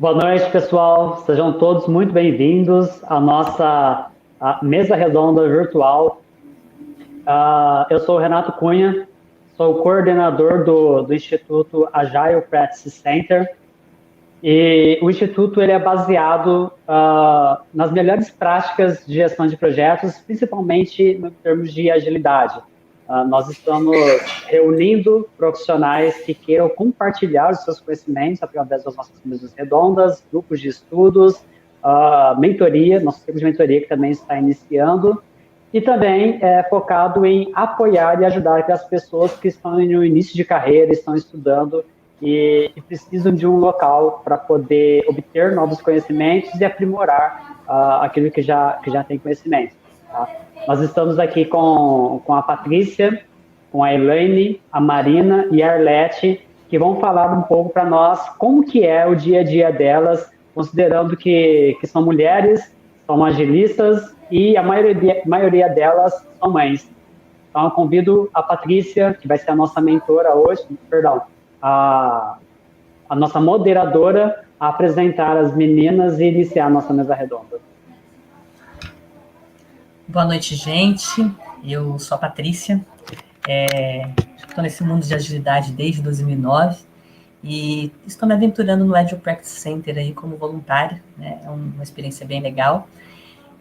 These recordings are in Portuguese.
Boa noite, pessoal. Sejam todos muito bem-vindos à nossa mesa redonda virtual. Eu sou o Renato Cunha, sou o coordenador do Instituto Agile Practice Center. E o Instituto ele é baseado nas melhores práticas de gestão de projetos, principalmente em termos de agilidade. Nós estamos reunindo profissionais que queiram compartilhar os seus conhecimentos através das nossas mesas redondas, grupos de estudos, mentoria, nosso tipo de mentoria que também está iniciando, e também é focado em apoiar e ajudar aquelas pessoas que estão no início de carreira, estão estudando e precisam de um local para poder obter novos conhecimentos e aprimorar aquilo que já tem conhecimento. Tá? Nós estamos aqui com a Patrícia, com a Elaine, a Marina e a Arlete, que vão falar um pouco para nós como que é o dia a dia delas, considerando que são mulheres, são agilistas e a maioria delas são mães. Então, eu convido a Patrícia, que vai ser a nossa mentora hoje, a nossa moderadora, a apresentar as meninas e iniciar a nossa mesa redonda. Boa noite, gente. Eu sou a Patrícia. Estou nesse mundo de agilidade desde 2009 e estou me aventurando no Agile Practice Center aí como voluntária, né? É uma experiência bem legal.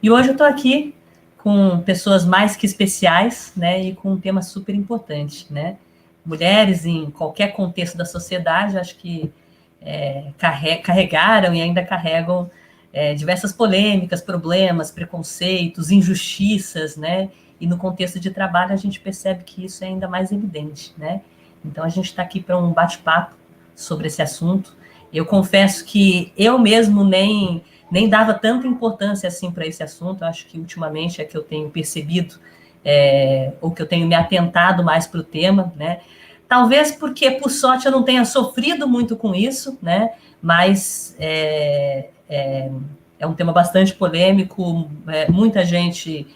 E hoje eu estou aqui com pessoas mais que especiais, né? E com um tema super importante, né? Mulheres em qualquer contexto da sociedade, acho que carregaram e ainda carregam diversas polêmicas, problemas, preconceitos, injustiças, né? E no contexto de trabalho a gente percebe que isso é ainda mais evidente, né? Então a gente está aqui para um bate-papo sobre esse assunto. Eu confesso que eu mesmo nem dava tanta importância assim para esse assunto. Eu acho que ultimamente é que eu tenho percebido ou que eu tenho me atentado mais para o tema, né? Talvez porque, por sorte, eu não tenha sofrido muito com isso, né? Mas é um tema bastante polêmico, muita gente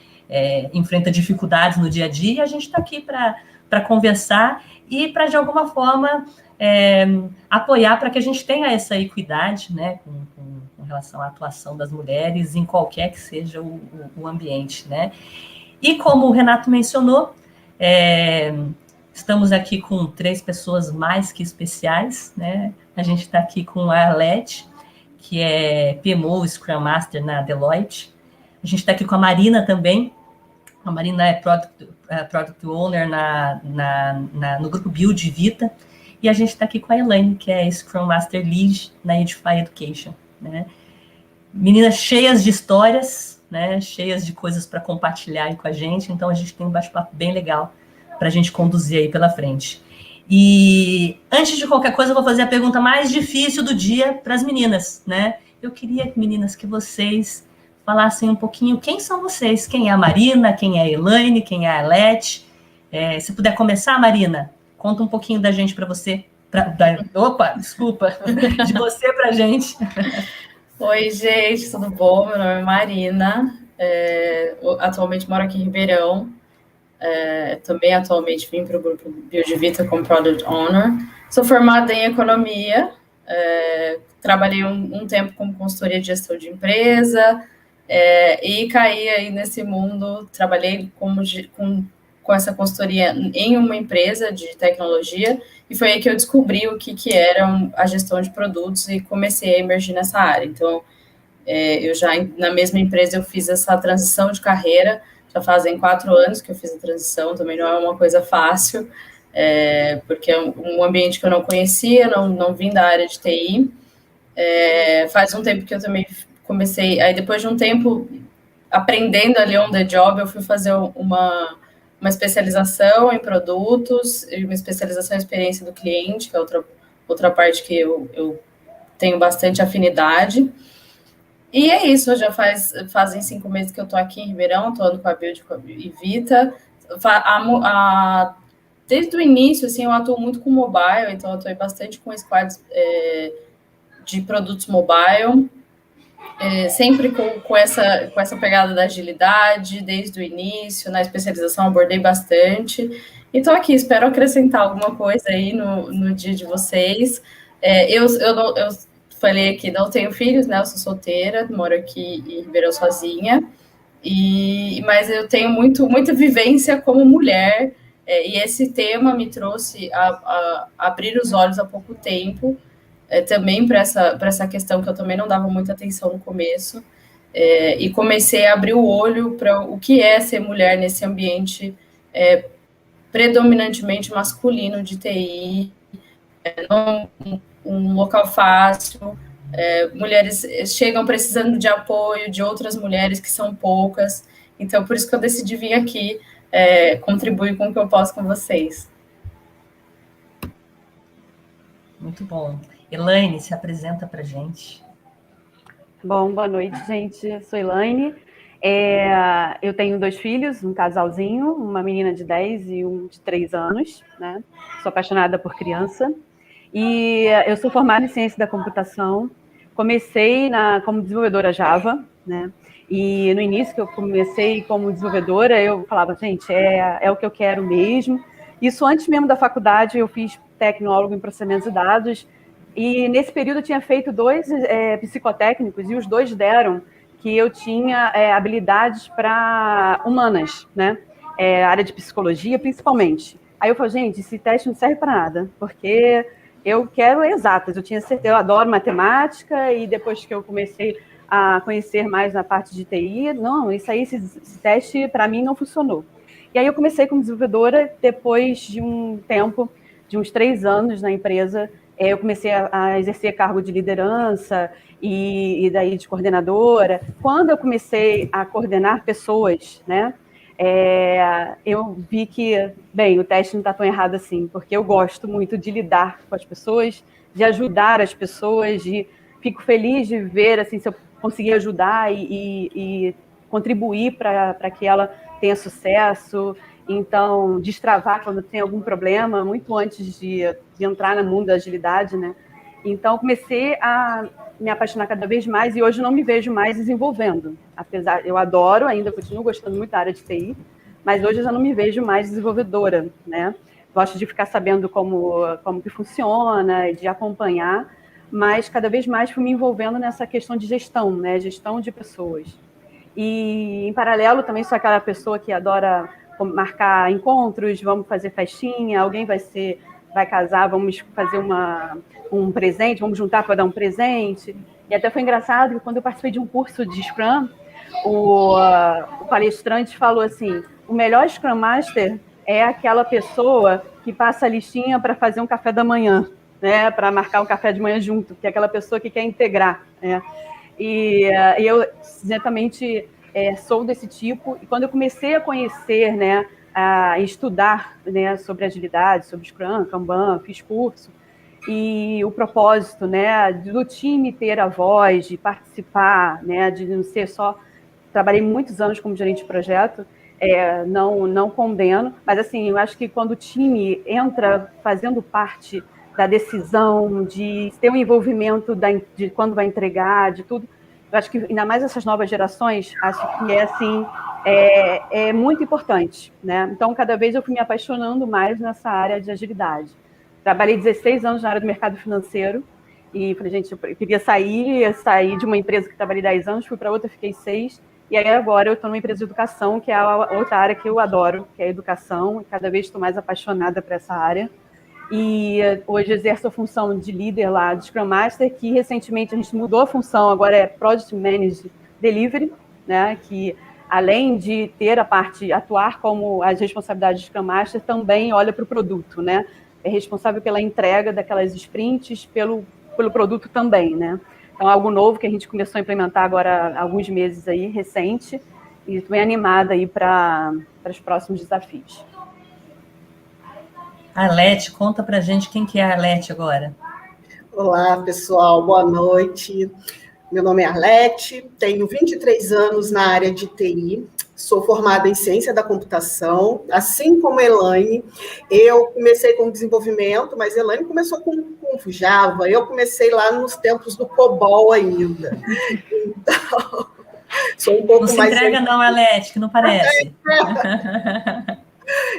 enfrenta dificuldades no dia a dia, e a gente está aqui para conversar e para, de alguma forma, apoiar para que a gente tenha essa equidade, né, com relação à atuação das mulheres em qualquer que seja o ambiente, né? E como o Renato mencionou, estamos aqui com 3 pessoas mais que especiais, né? A gente está aqui com a Arlete, que é PMO, Scrum Master na Deloitte. A gente está aqui com a Marina também. A Marina é Product Owner no grupo Build Vita. E a gente está aqui com a Elaine, que é Scrum Master Lead na Edify Education, né? Meninas cheias de histórias, né? Cheias de coisas para compartilhar aí com a gente. Então, a gente tem um bate-papo bem legal para a gente conduzir aí pela frente. E antes de qualquer coisa, eu vou fazer a pergunta mais difícil do dia para as meninas, né? Eu queria, meninas, que vocês falassem um pouquinho quem são vocês, quem é a Marina, quem é a Elaine, quem é a Arlete. Se puder começar, Marina, conta um pouquinho da gente para você. De você para a gente. Oi, gente, tudo bom? Meu nome é Marina, atualmente moro aqui em Ribeirão. Também atualmente vim para o grupo Build Vita como Product Owner. Sou formada em economia, trabalhei um tempo como consultoria de gestão de empresa e caí aí nesse mundo, trabalhei com essa consultoria em uma empresa de tecnologia e foi aí que eu descobri o que era a gestão de produtos e comecei a emergir nessa área. Então, eu já, na mesma empresa, eu fiz essa transição de carreira. Já fazem 4 anos que eu fiz a transição, também não é uma coisa fácil, porque é um ambiente que eu não conhecia, não vim da área de TI. Faz um tempo que eu também comecei, aí depois de um tempo aprendendo ali on the job, eu fui fazer uma especialização em produtos, uma especialização em experiência do cliente, que é outra parte que eu tenho bastante afinidade. E é isso, já fazem 5 meses que eu estou aqui em Ribeirão, atuando com a Build e Vita. Desde o início, assim, eu atuo muito com mobile, então eu atuei bastante com squads de produtos mobile, sempre com essa pegada da agilidade, desde o início, na especialização abordei bastante. E estou aqui, espero acrescentar alguma coisa aí no dia de vocês. falei aqui, não tenho filhos, né? Eu sou solteira, moro aqui em Ribeirão sozinha, mas eu tenho muita vivência como mulher, e esse tema me trouxe a abrir os olhos há pouco tempo, também para essa questão que eu também não dava muita atenção no começo, e comecei a abrir o olho para o que é ser mulher nesse ambiente predominantemente masculino de TI, não um local fácil, mulheres chegam precisando de apoio de outras mulheres que são poucas, então por isso que eu decidi vir aqui contribuir com o que eu posso com vocês. Muito bom. Elaine, se apresenta para a gente. Bom, boa noite, gente. Eu sou Elaine. Eu tenho 2 filhos, um casalzinho, uma menina de 10 e um de 3 anos, né? Sou apaixonada por criança. E eu sou formada em ciência da computação. Comecei como desenvolvedora Java, né? E no início que eu comecei como desenvolvedora, eu falava, gente, é o que eu quero mesmo. Isso antes mesmo da faculdade, eu fiz tecnólogo em processamento de dados. E nesse período eu tinha feito 2 psicotécnicos, e os 2 deram que eu tinha habilidades para humanas, né? Área de psicologia, principalmente. Aí eu falei, gente, esse teste não serve para nada, porque eu quero exatas. Eu tinha certeza, eu adoro matemática, e depois que eu comecei a conhecer mais na parte de TI, não, esse teste para mim não funcionou. E aí eu comecei como desenvolvedora, depois de um tempo, de uns 3 anos na empresa, eu comecei a exercer cargo de liderança e daí de coordenadora. Quando eu comecei a coordenar pessoas, né, eu vi que, bem, o teste não está tão errado assim, porque eu gosto muito de lidar com as pessoas, de ajudar as pessoas, fico feliz de ver assim, se eu conseguir ajudar e contribuir para que ela tenha sucesso. Então, destravar quando tem algum problema, muito antes de entrar no mundo da agilidade, né? Então, comecei a me apaixonar cada vez mais, e hoje não me vejo mais desenvolvendo. Apesar, eu adoro, ainda continuo gostando muito da área de TI, mas hoje eu já não me vejo mais desenvolvedora, né? Gosto de ficar sabendo como que funciona, de acompanhar, mas cada vez mais fui me envolvendo nessa questão de gestão, né? Gestão de pessoas. E, em paralelo, também sou aquela pessoa que adora marcar encontros, vamos fazer festinha, alguém vai casar, vamos fazer um presente, vamos juntar para dar um presente. E até foi engraçado que quando eu participei de um curso de Scrum, o palestrante falou assim, o melhor Scrum Master é aquela pessoa que passa a listinha para fazer um café da manhã, né, para marcar um café de manhã junto, que é aquela pessoa que quer integrar, né? E eu exatamente sou desse tipo, e quando eu comecei a conhecer, né, a estudar, né, sobre agilidade, sobre Scrum, Kanban, fiz curso, e o propósito, né, do time ter a voz, de participar, né, de não ser só... Trabalhei muitos anos como gerente de projeto, não condeno, mas assim, eu acho que quando o time entra fazendo parte da decisão, de ter um envolvimento de quando vai entregar, de tudo, eu acho que ainda mais essas novas gerações, acho que assim, é muito importante, né? Então, cada vez eu fui me apaixonando mais nessa área de agilidade. Trabalhei 16 anos na área do mercado financeiro, e falei, gente, eu queria sair de uma empresa que trabalhei 10 anos, fui para outra, fiquei 6, e aí agora eu estou numa empresa de educação, que é a outra área que eu adoro, que é a educação, e cada vez estou mais apaixonada por essa área. E hoje exerço a função de líder lá de Scrum Master, que recentemente a gente mudou a função, agora é Project Manager Delivery, né, que além de ter a parte, atuar como as responsabilidades de Scrum Master, também olha para o produto, né, é responsável pela entrega daquelas sprints, pelo produto também, né. Então, algo novo que a gente começou a implementar agora há alguns meses aí, recente, e estou bem animada aí para os próximos desafios. Arlete, conta pra gente quem que é a Arlete agora. Olá, pessoal, boa noite. Meu nome é Arlete, tenho 23 anos na área de TI, sou formada em ciência da computação, assim como a Elaine. Eu comecei com desenvolvimento, mas a Elaine começou com Java, eu comecei lá nos tempos do COBOL ainda. Então, sou um pouco mais... Não se entrega não, Arlete, que não parece.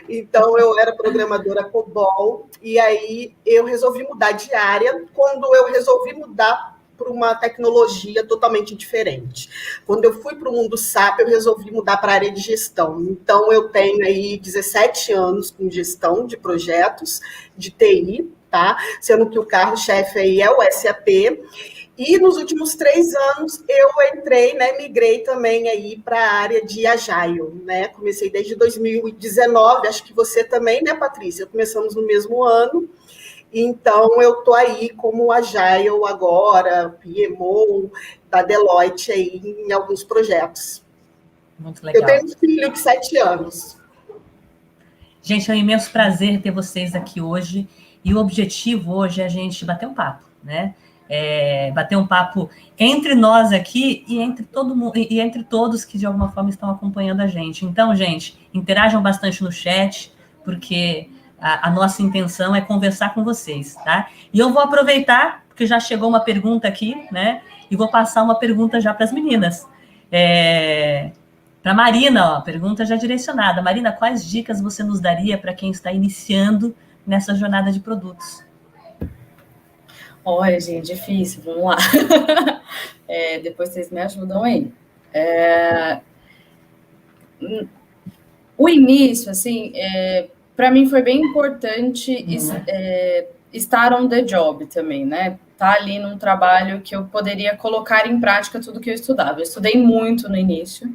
Então, eu era programadora COBOL, e aí eu resolvi mudar de área. Quando eu resolvi mudar para uma tecnologia totalmente diferente. Quando eu fui para o mundo SAP, eu resolvi mudar para a área de gestão. Então, eu tenho aí 17 anos com gestão de projetos de TI, tá? Sendo que o carro-chefe aí é o SAP. E nos últimos 3 anos eu entrei, né, migrei também aí para a área de Agile, né? Comecei desde 2019, acho que você também, né, Patrícia? Começamos no mesmo ano. Então eu tô aí como Agile agora, PMO da Deloitte aí em alguns projetos. Muito legal. Eu tenho um filho de 7 anos. Gente, é um imenso prazer ter vocês aqui hoje. E o objetivo hoje é a gente bater um papo, né? Bater um papo entre nós aqui e entre todo mundo, e entre todos que de alguma forma estão acompanhando a gente. Então, gente, interajam bastante no chat, porque a nossa intenção é conversar com vocês, tá? E eu vou aproveitar, porque já chegou uma pergunta aqui, né? E vou passar uma pergunta já para as meninas. Para Marina, ó, pergunta já direcionada. Marina, quais dicas você nos daria para quem está iniciando nessa jornada de produtos? Olha, gente, difícil, vamos lá. Depois vocês me ajudam aí. O início, assim, para mim foi bem importante estar on the job também, né? Tá ali num trabalho que eu poderia colocar em prática tudo que eu estudava. Eu estudei muito no início,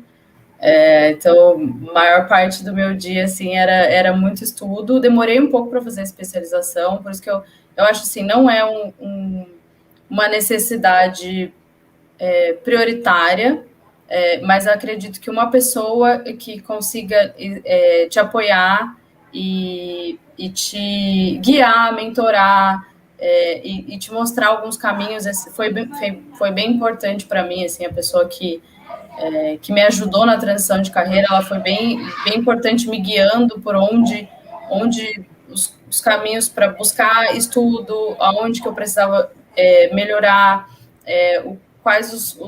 então a maior parte do meu dia, assim, era muito estudo. Demorei um pouco para fazer a especialização, por isso que eu acho assim, não é uma necessidade prioritária, mas acredito que uma pessoa que consiga te apoiar e te guiar, mentorar e te mostrar alguns caminhos, foi bem importante para mim, assim, a pessoa que me ajudou na transição de carreira, ela foi bem importante me guiando por onde os caminhos para buscar estudo, aonde que eu precisava melhorar, quais os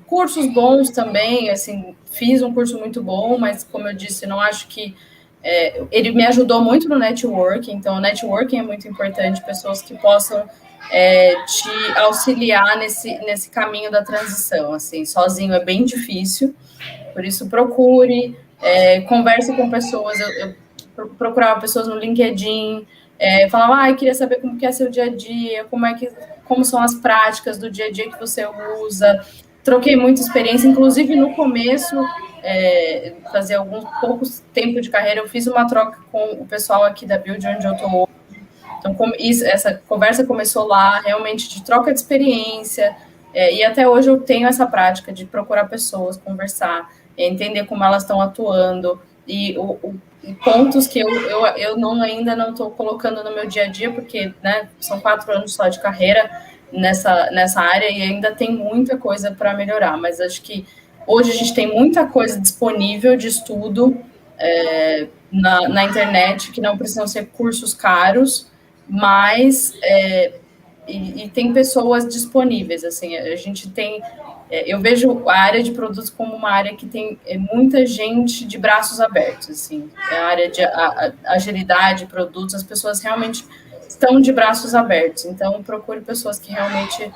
cursos bons também, assim, fiz um curso muito bom, mas como eu disse, não acho que ele me ajudou muito no networking, então o networking é muito importante, pessoas que possam te auxiliar nesse caminho da transição, assim, sozinho é bem difícil, por isso procure, converse com pessoas, eu procurava pessoas no LinkedIn, falava, queria saber como que é seu dia a dia, como são as práticas do dia a dia que você usa, troquei muita experiência, inclusive no começo, fazia alguns poucos tempo de carreira, eu fiz uma troca com o pessoal aqui da Build, onde eu estou hoje. Então, essa conversa começou lá, realmente, de troca de experiência, e até hoje eu tenho essa prática de procurar pessoas, conversar, entender como elas estão atuando, e pontos que eu ainda não estou colocando no meu dia a dia, porque, né, são 4 anos só de carreira nessa área, e ainda tem muita coisa para melhorar, mas acho que hoje a gente tem muita coisa disponível de estudo na internet, que não precisam ser cursos caros, mas e tem pessoas disponíveis, assim, a gente tem, eu vejo a área de produtos como uma área que tem muita gente de braços abertos, assim, a área de agilidade, produtos, as pessoas realmente estão de braços abertos, então procure pessoas que realmente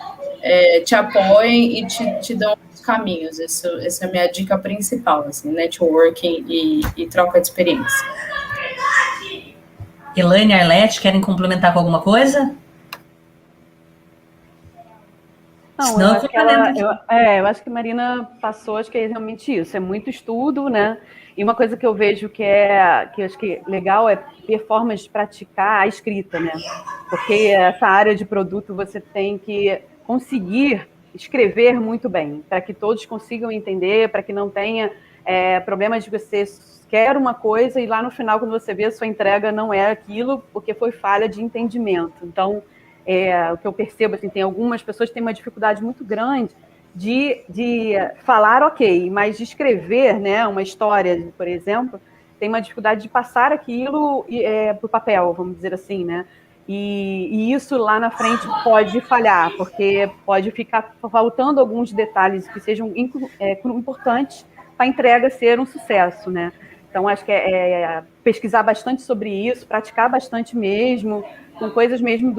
te apoiem e te dão os caminhos, essa é a minha dica principal, assim, networking e troca de experiência. Elaine e Arlete, querem complementar com alguma coisa? Não, eu acho que a Marina passou, acho que é realmente isso, é muito estudo, né? E uma coisa que eu vejo que eu acho que legal é ter formas de praticar a escrita, né? Porque essa área de produto você tem que conseguir escrever muito bem, para que todos consigam entender, para que não tenha problemas de você quer uma coisa e lá no final, quando você vê, a sua entrega não é aquilo, porque foi falha de entendimento. Então, o que eu percebo, assim, tem algumas pessoas que têm uma dificuldade muito grande de falar ok, mas de escrever, né, uma história, por exemplo, tem uma dificuldade de passar aquilo para o papel, vamos dizer assim, né? E isso lá na frente pode falhar, porque pode ficar faltando alguns detalhes que sejam importantes para a entrega ser um sucesso, né? Então, acho que é pesquisar bastante sobre isso, praticar bastante mesmo, com coisas mesmo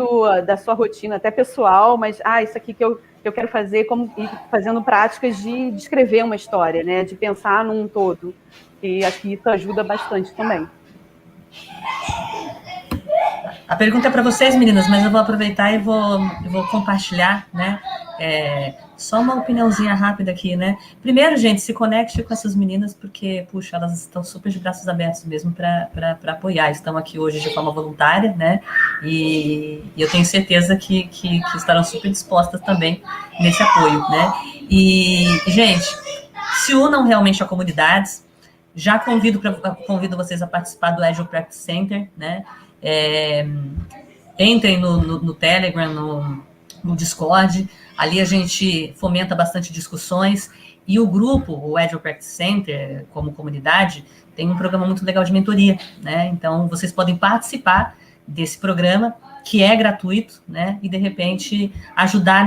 da sua rotina, até pessoal, mas, isso aqui que eu quero fazer, como ir fazendo práticas de escrever uma história, né? De pensar num todo. E acho que isso ajuda bastante também. A pergunta é para vocês, meninas, mas eu vou aproveitar e vou compartilhar, né? Só uma opiniãozinha rápida aqui, né? Primeiro, gente, se conecte com essas meninas, porque, puxa, elas estão super de braços abertos mesmo para apoiar. Estão aqui hoje de forma voluntária, né? E eu tenho certeza que estarão super dispostas também nesse apoio, né? E, gente, se unam realmente a comunidades. Já convido vocês a participar do Agile Practice Center, né? Entrem no Telegram, no Discord, ali a gente fomenta bastante discussões, e o grupo, o Agile Practice Center, como comunidade, tem um programa muito legal de mentoria, né? Então, vocês podem participar desse programa, que é gratuito, né? E, de repente, ajudar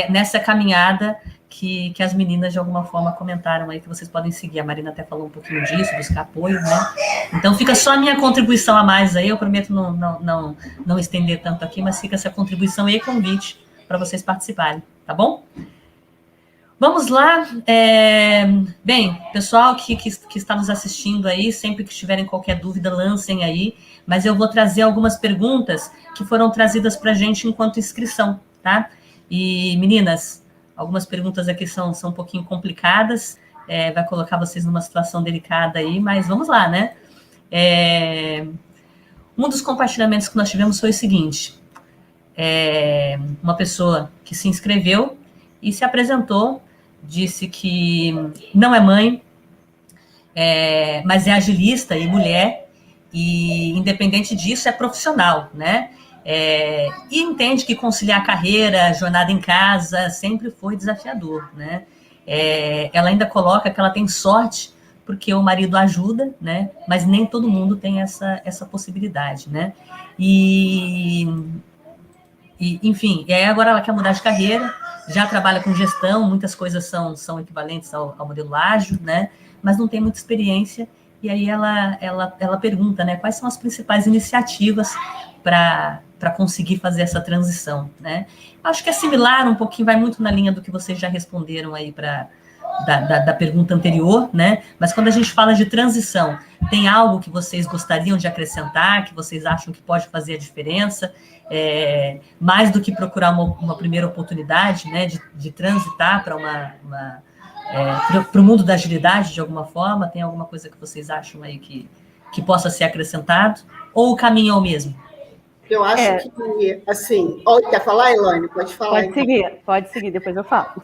nessa caminhada que as meninas, de alguma forma, comentaram aí, que vocês podem seguir. A Marina até falou um pouquinho disso, buscar apoio, né? Então, fica só a minha contribuição a mais aí. Eu prometo não estender tanto aqui, mas fica essa contribuição e convite para vocês participarem, tá bom? Vamos lá. Bem, pessoal que está nos assistindo aí, sempre que tiverem qualquer dúvida, lancem aí, mas eu vou trazer algumas perguntas que foram trazidas para a gente enquanto inscrição, tá? E, meninas, algumas perguntas aqui são um pouquinho complicadas, vai colocar vocês numa situação delicada aí, mas vamos lá, né? Um dos compartilhamentos que nós tivemos foi o seguinte: uma pessoa que se inscreveu e se apresentou, disse que não é mãe, mas é agilista e mulher, e independente disso é profissional, né? E entende que conciliar carreira, jornada em casa, sempre foi desafiador, né? Ela ainda coloca que ela tem sorte porque o marido ajuda, né? Mas nem todo mundo tem essa possibilidade, né? Enfim, e aí agora ela quer mudar de carreira, já trabalha com gestão, muitas coisas são equivalentes ao modelo ágil, né? Mas não tem muita experiência, e aí ela pergunta, né? Quais são as principais iniciativas para conseguir fazer essa transição, né? Acho que é similar um pouquinho, vai muito na linha do que vocês já responderam aí da pergunta anterior, né? Mas quando a gente fala de transição, tem algo que vocês gostariam de acrescentar, que vocês acham que pode fazer a diferença, mais do que procurar uma primeira oportunidade, né? De transitar para o mundo da agilidade de alguma forma? Tem alguma coisa que vocês acham aí que possa ser acrescentado? Ou o caminho é o mesmo? Eu acho que, assim... quer falar, Elaine? Pode falar. Pode seguir, depois eu falo.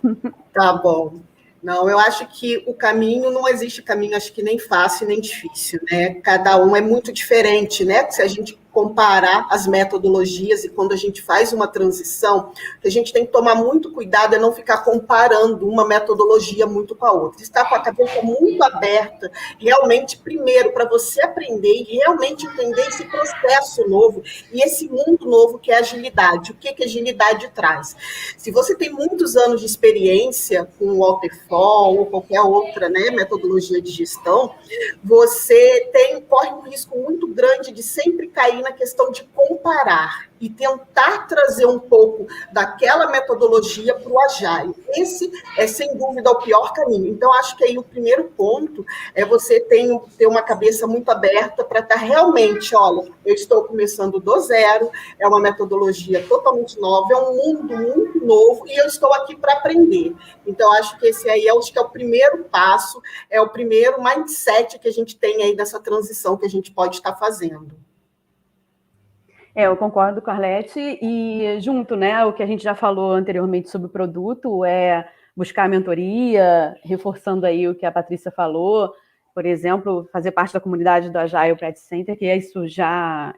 Tá bom. Não, eu acho que o caminho, não existe caminho, acho que nem fácil nem difícil, né? Cada um é muito diferente, né? Se a gente comparar as metodologias, e quando a gente faz uma transição, a gente tem que tomar muito cuidado é não ficar comparando uma metodologia muito com a outra. Estar com a cabeça muito aberta, realmente, primeiro, para você aprender e realmente entender esse processo novo e esse mundo novo que é a agilidade. O que a agilidade traz? Se você tem muitos anos de experiência com o waterfall ou qualquer outra, né, metodologia de gestão, você corre um risco muito grande de sempre cair na questão de comparar e tentar trazer um pouco daquela metodologia para o Agile. Esse é, sem dúvida, o pior caminho. Então, acho que aí o primeiro ponto é você ter uma cabeça muito aberta para estar realmente, olha, eu estou começando do zero, é uma metodologia totalmente nova, é um mundo muito novo e eu estou aqui para aprender. Então, acho que esse aí é o primeiro passo, é o primeiro mindset que a gente tem aí dessa transição que a gente pode estar fazendo. Eu concordo com a Arlete, e junto, né, o que a gente já falou anteriormente sobre o produto, buscar a mentoria, reforçando aí o que a Patrícia falou, por exemplo, fazer parte da comunidade do Agile Practice Center, que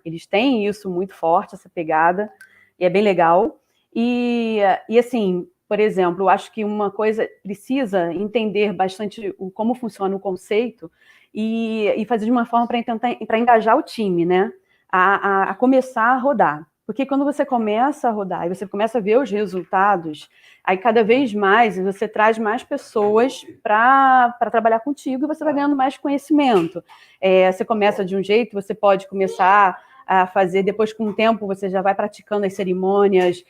eles têm isso muito forte, essa pegada, e é bem legal. E assim, por exemplo, eu acho que uma coisa precisa entender bastante como funciona o conceito e fazer de uma forma para engajar o time, né? A começar a rodar. Porque quando você começa a rodar e você começa a ver os resultados, aí cada vez mais você traz mais pessoas para trabalhar contigo e você vai ganhando mais conhecimento. Você começa de um jeito, você pode começar a fazer, depois com o tempo você já vai praticando as cerimônias,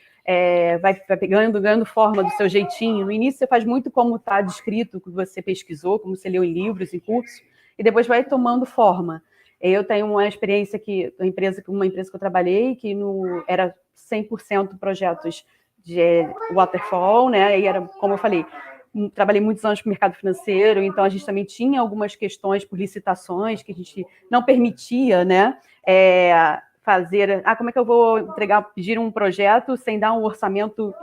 vai ganhando forma do seu jeitinho. No início você faz muito como está descrito, o que você pesquisou, como você leu em livros, em cursos, e depois vai tomando forma. Eu tenho uma experiência uma empresa que eu trabalhei, que era 100% projetos de waterfall, né? E era, como eu falei, trabalhei muitos anos com o mercado financeiro, então a gente também tinha algumas questões por licitações que a gente não permitia, né? Fazer, como é que eu vou pedir um projeto sem dar um orçamento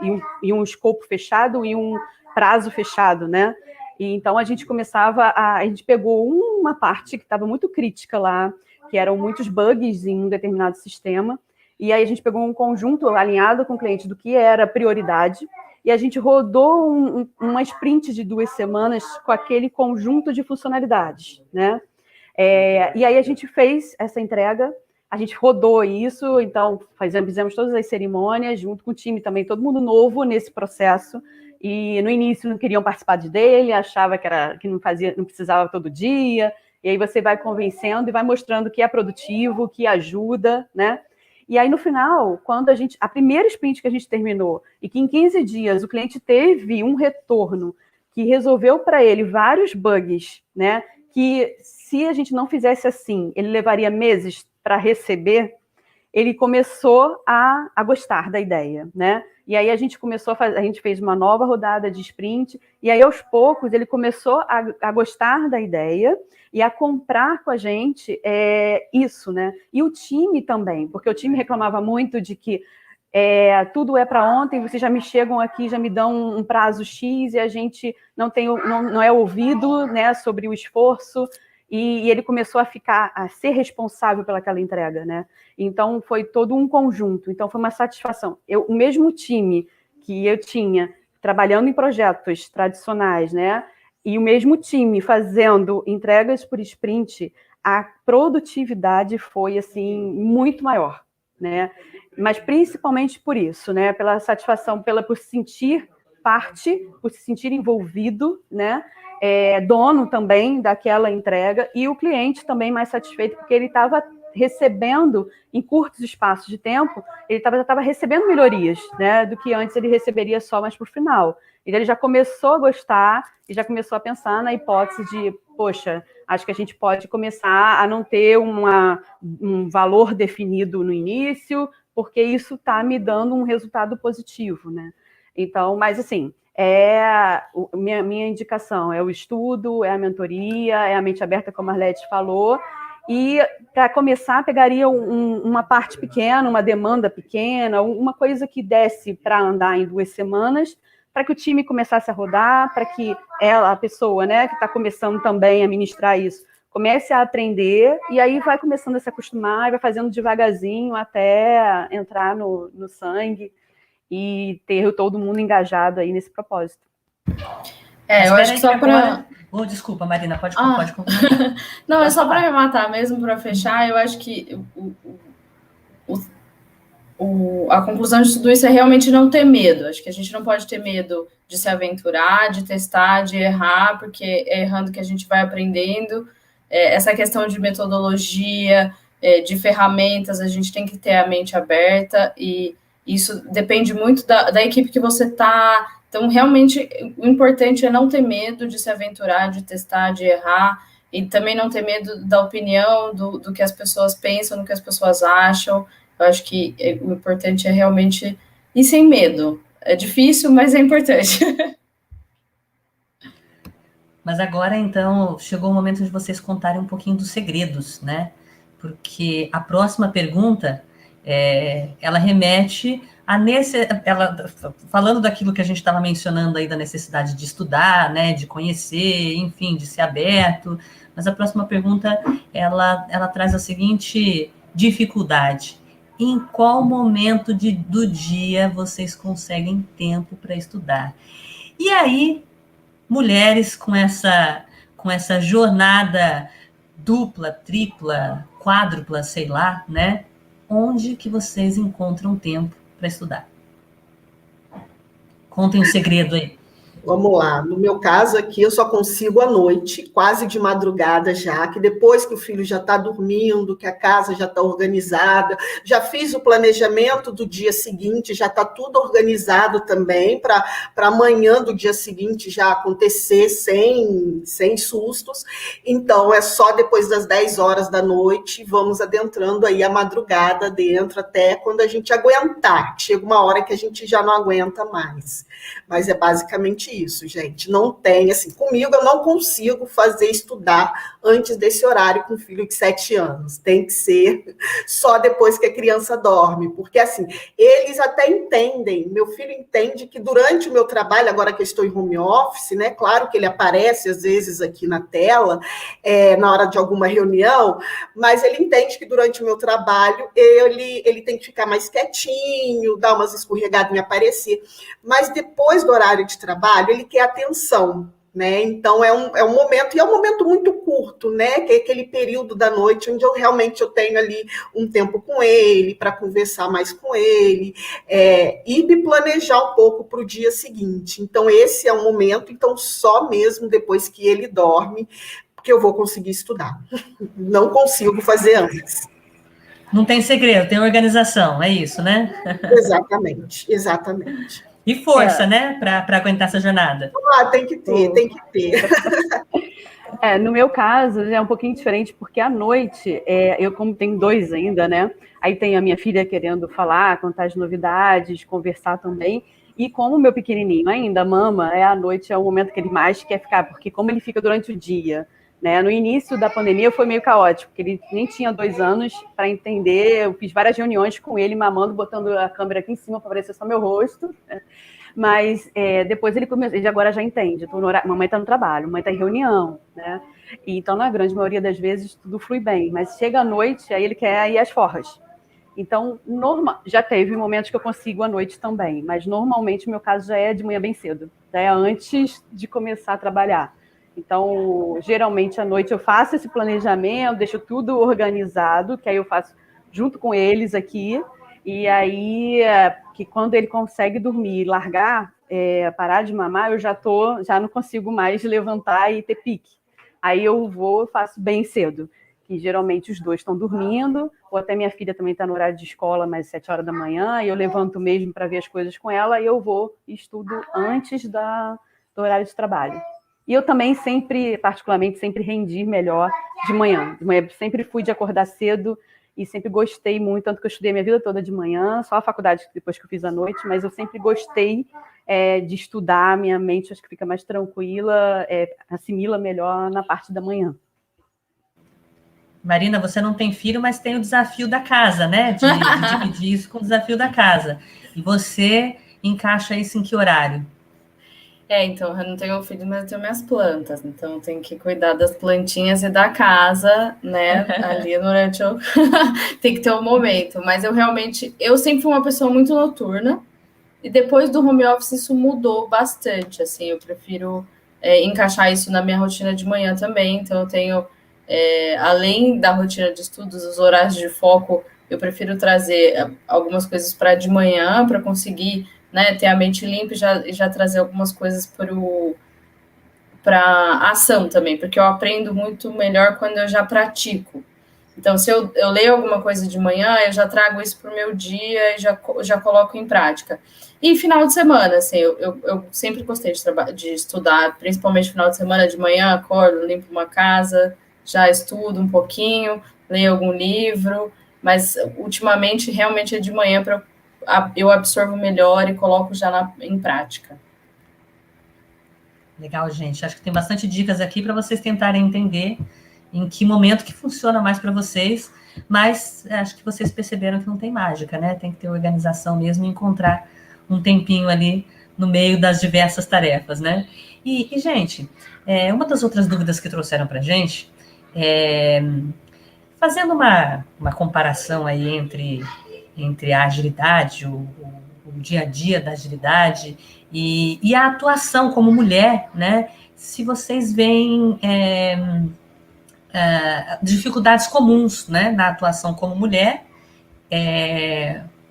e um escopo fechado e um prazo fechado, né? E então a gente a gente pegou uma parte que estava muito crítica lá, que eram muitos bugs em um determinado sistema, e aí a gente pegou um conjunto alinhado com o cliente do que era prioridade, e a gente rodou uma sprint de 2 semanas com aquele conjunto de funcionalidades, né? E aí a gente fez essa entrega, a gente rodou isso, então fizemos todas as cerimônias, junto com o time também, todo mundo novo nesse processo, e no início não queriam participar dele, achava que não precisava todo dia, e aí você vai convencendo e vai mostrando que é produtivo, que ajuda, né? E aí no final, quando a primeira sprint que a gente terminou, e que em 15 dias o cliente teve um retorno que resolveu para ele vários bugs, né? Que se a gente não fizesse assim, ele levaria meses para receber, ele começou a gostar da ideia, né? E aí a gente fez uma nova rodada de sprint, e aí aos poucos ele começou a gostar da ideia e a comprar com a gente isso, né? E o time também, porque o time reclamava muito de que tudo é para ontem, vocês já me chegam aqui, já me dão um prazo X e a gente não é ouvido, né, sobre o esforço. E ele começou a ser responsável pelaquela entrega, né? Então, foi todo um conjunto. Então, foi uma satisfação. O mesmo time que eu tinha trabalhando em projetos tradicionais, né? E o mesmo time fazendo entregas por sprint, a produtividade foi, assim, muito maior, né? Mas principalmente por isso, né? Pela satisfação, por se sentir parte, por se sentir envolvido, né? Dono também daquela entrega, e o cliente também mais satisfeito, porque ele estava recebendo, em curtos espaços de tempo, ele já estava recebendo melhorias, né, do que antes ele receberia só mais para o final. Então ele já começou a gostar e já começou a pensar na hipótese de, poxa, acho que a gente pode começar a não ter um valor definido no início, porque isso está me dando um resultado positivo, né? Então, mas assim, minha indicação é o estudo, é a mentoria, é a mente aberta, como a Arlete falou, e para começar, pegaria uma parte pequena, uma demanda pequena, uma coisa que desse para andar em 2 semanas, para que o time começasse a rodar, para que a pessoa, né, que está começando também a ministrar isso, comece a aprender, e aí vai começando a se acostumar, e vai fazendo devagarzinho até entrar no sangue, e ter todo mundo engajado aí nesse propósito. Eu acho que só para... desculpa, Marina, pode complementar. Não, é só para arrematar mesmo, para fechar, eu acho que a conclusão de tudo isso é realmente não ter medo. Acho que a gente não pode ter medo de se aventurar, de testar, de errar, porque é errando que a gente vai aprendendo. Essa questão de metodologia, de ferramentas, a gente tem que ter a mente aberta, e isso depende muito da equipe que você está. Então, realmente, o importante é não ter medo de se aventurar, de testar, de errar, e também não ter medo da opinião, do que as pessoas pensam, do que as pessoas acham. Eu acho que o importante é realmente ir sem medo. É difícil, mas é importante. Mas agora, então, chegou o momento de vocês contarem um pouquinho dos segredos, né? Porque a próxima pergunta, ela remete falando daquilo que a gente estava mencionando aí, da necessidade de estudar, né, de conhecer, enfim, de ser aberto, mas a próxima pergunta, ela traz a seguinte dificuldade: em qual momento do dia vocês conseguem tempo para estudar? E aí, mulheres com essa jornada dupla, tripla, quádrupla, sei lá, né, onde que vocês encontram tempo para estudar? Contem um segredo aí. Vamos lá, no meu caso aqui, eu só consigo à noite, quase de madrugada já, que depois que o filho já está dormindo, que a casa já está organizada, já fiz o planejamento do dia seguinte, já está tudo organizado também, para amanhã do dia seguinte já acontecer sem sustos. Então, é só depois das 10 horas da noite, vamos adentrando aí a madrugada dentro, até quando a gente aguentar. Chega uma hora que a gente já não aguenta mais. Mas é basicamente isso, gente. Não tem, assim, comigo eu não consigo estudar antes desse horário com um filho de 7 anos. Tem que ser só depois que a criança dorme. Porque, assim, eles até entendem, meu filho entende que durante o meu trabalho, agora que eu estou em home office, né, claro que ele aparece às vezes aqui na tela, na hora de alguma reunião, mas ele entende que durante o meu trabalho ele tem que ficar mais quietinho, dar umas escorregadas em aparecer. Mas depois do horário de trabalho, ele quer atenção, né? Então é um momento, e é um momento muito curto, né? Que é aquele período da noite onde eu realmente tenho ali um tempo com ele, para conversar mais com ele, e me planejar um pouco para o dia seguinte. Então, esse é um momento, então, só mesmo depois que ele dorme, que eu vou conseguir estudar. Não consigo fazer antes. Não tem segredo, tem organização, é isso, né? Exatamente, exatamente. E força, né, para aguentar essa jornada. Tem que ter. No meu caso, é um pouquinho diferente, porque à noite, eu como tenho 2 ainda, né, aí tem a minha filha querendo falar, contar as novidades, conversar também, e como o meu pequenininho ainda mama, à noite é o momento que ele mais quer ficar, porque como ele fica durante o dia, né, no início da pandemia foi meio caótico, porque ele nem tinha 2 anos para entender, eu fiz várias reuniões com ele, mamando, botando a câmera aqui em cima para aparecer só meu rosto, né? Mas depois ele agora já entende, mamãe está no trabalho, mamãe está em reunião, né? E, então, na grande maioria das vezes, tudo flui bem, mas chega à noite, aí ele quer ir às forras. Então, já teve momentos que eu consigo à noite também, mas normalmente o meu caso já é de manhã bem cedo, já é antes de começar a trabalhar. Então, geralmente à noite eu faço esse planejamento, deixo tudo organizado, que aí eu faço junto com eles aqui, e aí que quando ele consegue dormir e largar, parar de mamar, eu já não consigo mais levantar e ter pique. Aí eu faço bem cedo, que geralmente os 2 estão dormindo, ou até minha filha também está no horário de escola, mais 7 horas da manhã, e eu levanto mesmo para ver as coisas com ela, e eu vou e estudo antes do horário de trabalho. E eu também particularmente, sempre rendi melhor de manhã. De manhã sempre fui de acordar cedo e sempre gostei muito, tanto que eu estudei minha vida toda de manhã, só a faculdade depois que eu fiz à noite, mas eu sempre gostei de estudar, minha mente acho que fica mais tranquila, assimila melhor na parte da manhã. Marina, você não tem filho, mas tem o desafio da casa, né? De dividir isso com o desafio da casa. E você encaixa isso em que horário? Então, eu não tenho filho, mas eu tenho minhas plantas. Então, eu tenho que cuidar das plantinhas e da casa, né? Ali durante o... tem que ter um momento. Mas eu sempre fui uma pessoa muito noturna. E depois do home office, isso mudou bastante. Assim, eu prefiro encaixar isso na minha rotina de manhã também. Então, eu tenho, além da rotina de estudos, os horários de foco, eu prefiro trazer algumas coisas para de manhã, para conseguir... né, ter a mente limpa e já trazer algumas coisas para ação também, porque eu aprendo muito melhor quando eu já pratico. Então, se eu leio alguma coisa de manhã, eu já trago isso para o meu dia e já coloco em prática. E final de semana, assim, eu sempre gostei de estudar, principalmente final de semana, de manhã, acordo, limpo uma casa, já estudo um pouquinho, leio algum livro, mas ultimamente realmente é de manhã para eu absorvo melhor e coloco já em prática. Legal, gente. Acho que tem bastante dicas aqui para vocês tentarem entender em que momento que funciona mais para vocês, mas acho que vocês perceberam que não tem mágica, né? Tem que ter organização mesmo e encontrar um tempinho ali no meio das diversas tarefas, né? E gente, uma das outras dúvidas que trouxeram para a gente, fazendo uma comparação aí entre a agilidade, o dia a dia da agilidade e a atuação como mulher, né? Se vocês veem dificuldades comuns, né, na atuação como mulher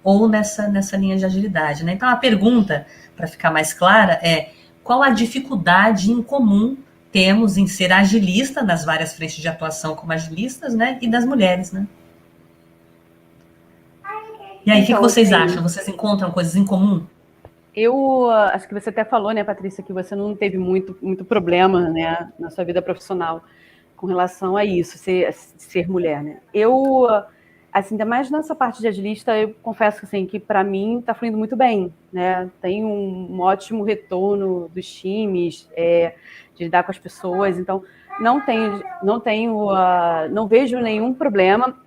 ou nessa linha de agilidade, né? Então, a pergunta, para ficar mais clara, é qual a dificuldade em comum temos em ser agilista nas várias frentes de atuação como agilistas, né? E das mulheres, né? E aí, o que vocês acham? Vocês encontram coisas em comum? Eu acho que você até falou, né, Patrícia, que você não teve muito problema, né, na sua vida profissional com relação a isso, ser mulher, né? Eu, assim, ainda mais nessa parte de agilista, eu confesso assim, que para mim está fluindo muito bem, né? Tem um ótimo retorno dos times, de lidar com as pessoas, então não vejo nenhum problema.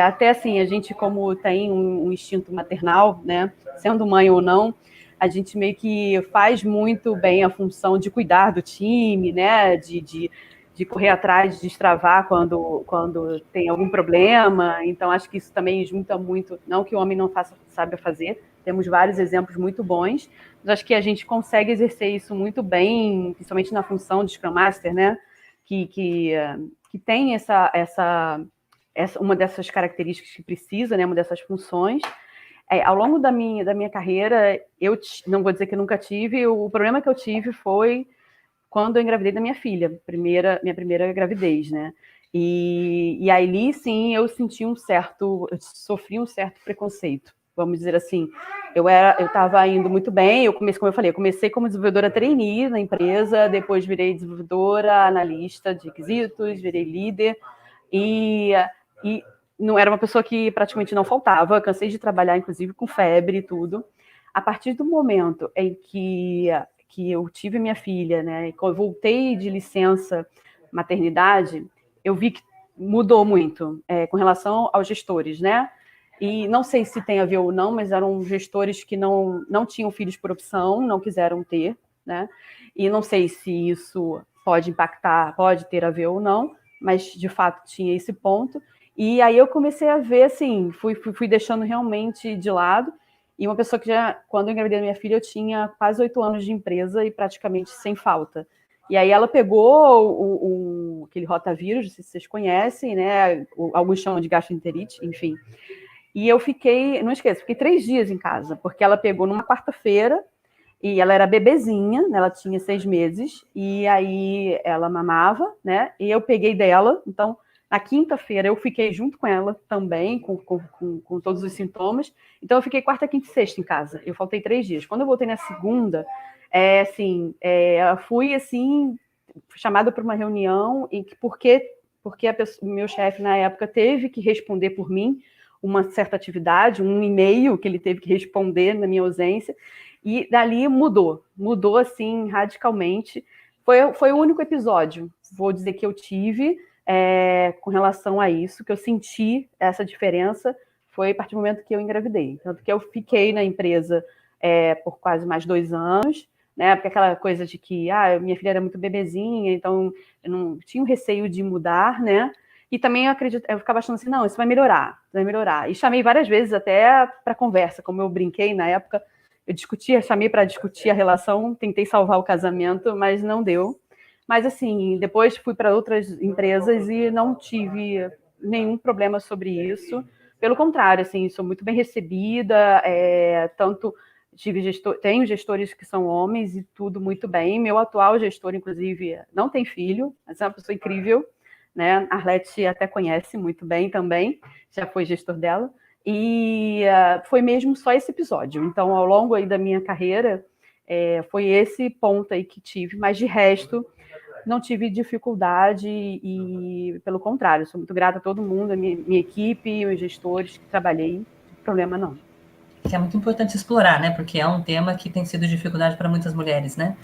Até assim, a gente como tem um instinto maternal, né, sendo mãe ou não, a gente meio que faz muito bem a função de cuidar do time, né, de correr atrás, de destravar quando tem algum problema. Então, acho que isso também junta muito, não que o homem não saiba fazer, temos vários exemplos muito bons, mas acho que a gente consegue exercer isso muito bem, principalmente na função de Scrum Master, né, que tem uma dessas características que precisa, né, uma dessas funções. Ao longo da minha carreira, eu não vou dizer que eu nunca tive, o problema que eu tive foi quando eu engravidei da minha filha, minha primeira gravidez, né? E aí, sim, eu sofri um certo preconceito, vamos dizer assim. Eu estava indo muito bem, como eu falei, eu comecei como desenvolvedora trainee na empresa, depois virei desenvolvedora, analista de requisitos, virei líder, e não era uma pessoa que praticamente não faltava, cansei de trabalhar, inclusive, com febre e tudo. A partir do momento em que eu tive minha filha, né, e quando eu voltei de licença maternidade, eu vi que mudou muito com relação aos gestores, né? E não sei se tem a ver ou não, mas eram gestores que não tinham filhos por opção, não quiseram ter, né? E não sei se isso pode impactar, pode ter a ver ou não, mas de fato tinha esse ponto. E aí eu comecei a ver, assim, fui deixando realmente de lado. E uma pessoa que quando eu engravidei da minha filha, eu tinha quase 8 anos de empresa e praticamente sem falta. E aí ela pegou aquele rotavírus, não sei se vocês conhecem, né? Alguns chamam de gastroenterite, enfim. E eu fiquei 3 dias em casa, porque ela pegou numa quarta-feira, e ela era bebezinha, né? Ela tinha 6 meses, e aí ela mamava, né? E eu peguei dela, então... Na quinta-feira, eu fiquei junto com ela também, com todos os sintomas. Então, eu fiquei quarta, quinta e sexta em casa. Eu faltei 3 dias. Quando eu voltei na segunda, fui, assim, chamada para uma reunião, porque o meu chefe, na época, teve que responder por mim uma certa atividade, um e-mail que ele teve que responder na minha ausência. E dali mudou, assim, radicalmente. Foi o único episódio, vou dizer, que eu tive... com relação a isso, que eu senti essa diferença foi a partir do momento que eu engravidei. Tanto que eu fiquei na empresa por quase mais 2 anos, né? Porque aquela coisa de que minha filha era muito bebezinha, então eu não tinha o receio de mudar, né? E também eu ficava achando assim, não, isso vai melhorar. E chamei várias vezes até para conversa, como eu brinquei na época, chamei para discutir a relação, tentei salvar o casamento, mas não deu. Mas, assim, depois fui para outras empresas e não tive nenhum problema sobre isso. Pelo contrário, assim, sou muito bem recebida, tenho gestores que são homens e tudo muito bem. Meu atual gestor, inclusive, não tem filho, mas é uma pessoa incrível, né? A Arlete até conhece muito bem também, já foi gestor dela. E foi mesmo só esse episódio. Então, ao longo aí da minha carreira, foi esse ponto aí que tive, mas de resto... não tive dificuldade e, pelo contrário, sou muito grata a todo mundo, a minha equipe, os gestores que trabalhei, não tem problema não. Que é muito importante explorar, né? Porque é um tema que tem sido dificuldade para muitas mulheres, né?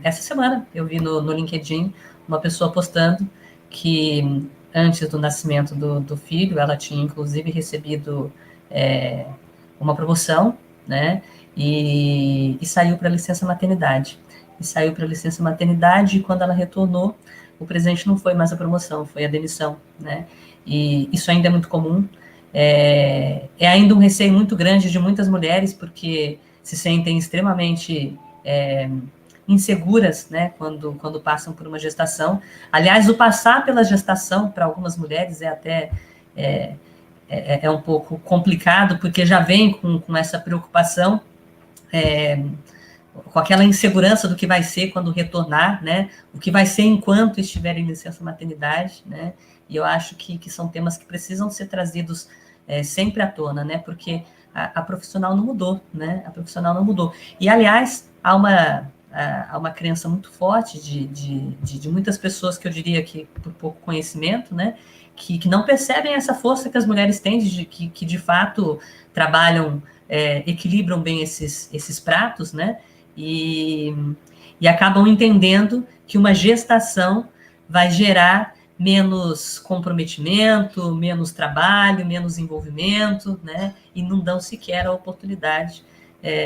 Essa semana, eu vi no LinkedIn uma pessoa postando que antes do nascimento do filho, ela tinha, inclusive, recebido uma promoção, né? E saiu para licença maternidade. E quando ela retornou, o presente não foi mais a promoção, foi a demissão, né? E isso ainda é muito comum. É ainda um receio muito grande de muitas mulheres, porque se sentem extremamente inseguras, né, quando passam por uma gestação. Aliás, o passar pela gestação, para algumas mulheres, é até é um pouco complicado, porque já vem com essa preocupação, com aquela insegurança do que vai ser quando retornar, né? O que vai ser enquanto estiver em licença maternidade, né? E eu acho que são temas que precisam ser trazidos sempre à tona, né? Porque a profissional não mudou, né? A profissional não mudou. E, aliás, há uma crença muito forte de muitas pessoas, que eu diria que por pouco conhecimento, né? Que não percebem essa força que as mulheres têm, que de fato trabalham, equilibram bem esses pratos, né? E acabam entendendo que uma gestação vai gerar menos comprometimento, menos trabalho, menos envolvimento, né? E não dão sequer a oportunidade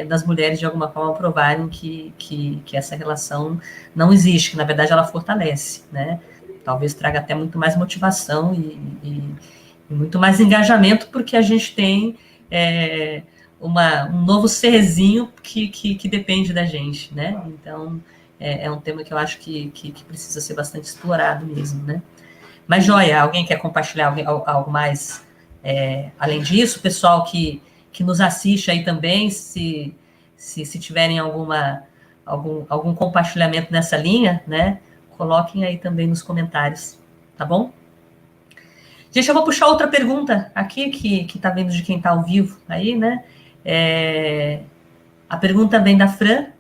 das mulheres, de alguma forma, provarem que essa relação não existe, que, na verdade, ela fortalece, né? Talvez traga até muito mais motivação e muito mais engajamento, porque a gente tem um novo serzinho que depende da gente, né? Então, é um tema que eu acho que precisa ser bastante explorado mesmo, né? Mas, joia, alguém quer compartilhar algo mais além disso? Pessoal que nos assiste aí também, se tiverem algum compartilhamento nessa linha, né? Coloquem aí também nos comentários, tá bom? Gente, eu vou puxar outra pergunta aqui, que tá vindo de quem tá ao vivo aí, né? A pergunta vem da Fran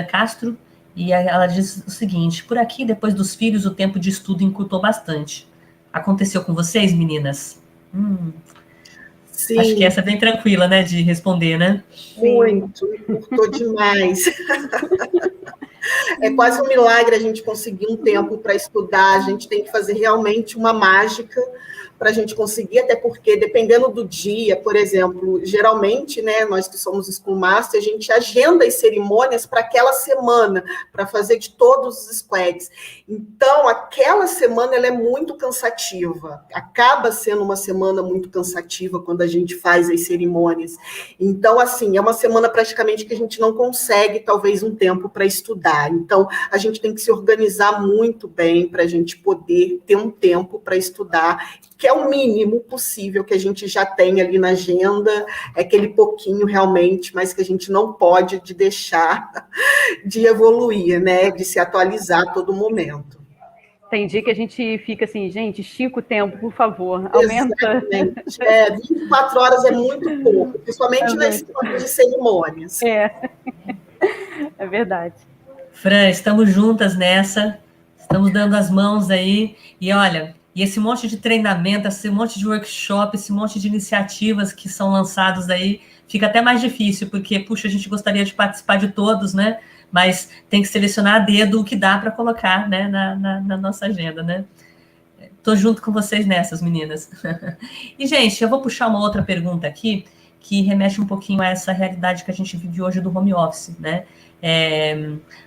Castro, e ela diz o seguinte: por aqui, depois dos filhos, o tempo de estudo encurtou bastante. Aconteceu com vocês, meninas? Sim. Acho que essa é bem tranquila, né, de responder, né? Muito, encurtou demais. É quase um milagre a gente conseguir um tempo para estudar, a gente tem que fazer realmente uma mágica para a gente conseguir, até porque, dependendo do dia, por exemplo, geralmente, né, nós que somos School Master, a gente agenda as cerimônias para aquela semana, para fazer de todos os squads. Então, aquela semana ela é muito cansativa, acaba sendo uma semana muito cansativa quando a gente faz as cerimônias. Então, assim, é uma semana praticamente que a gente não consegue, talvez, um tempo para estudar. Então, a gente tem que se organizar muito bem para a gente poder ter um tempo para estudar, que é o mínimo possível que a gente já tem ali na agenda, é aquele pouquinho realmente, mas que a gente não pode deixar de evoluir, né? De se atualizar a todo momento. Tem dia que a gente fica assim, gente, estica o tempo, por favor, aumenta. Exatamente. 24 horas é muito pouco, principalmente nas de cerimônias. É verdade. Fran, estamos juntas nessa, estamos dando as mãos aí, e olha, e esse monte de treinamento, esse monte de workshop, esse monte de iniciativas que são lançados aí, fica até mais difícil, porque, puxa, a gente gostaria de participar de todos, né? Mas tem que selecionar a dedo o que dá para colocar, né, na nossa agenda, né? Estou junto com vocês nessas, meninas. E, gente, eu vou puxar uma outra pergunta aqui, que remete um pouquinho a essa realidade que a gente vive hoje do home office, né?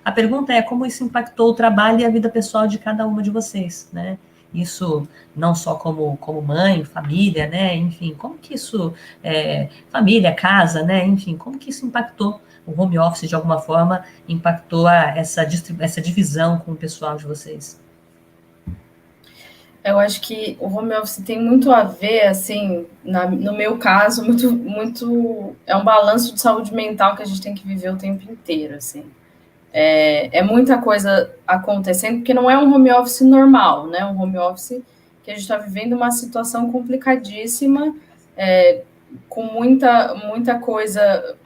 A pergunta é como isso impactou o trabalho e a vida pessoal de cada uma de vocês, né? Isso não só como mãe, família, né? Enfim, como que isso, família, casa, né? Enfim, como que isso impactou o home office, de alguma forma, impactou essa divisão com o pessoal de vocês? Eu acho que o home office tem muito a ver, assim, no meu caso, muito é um balanço de saúde mental que a gente tem que viver o tempo inteiro, assim. É muita coisa acontecendo, porque não é um home office normal, né? Um home office que a gente está vivendo uma situação complicadíssima, com muita coisa,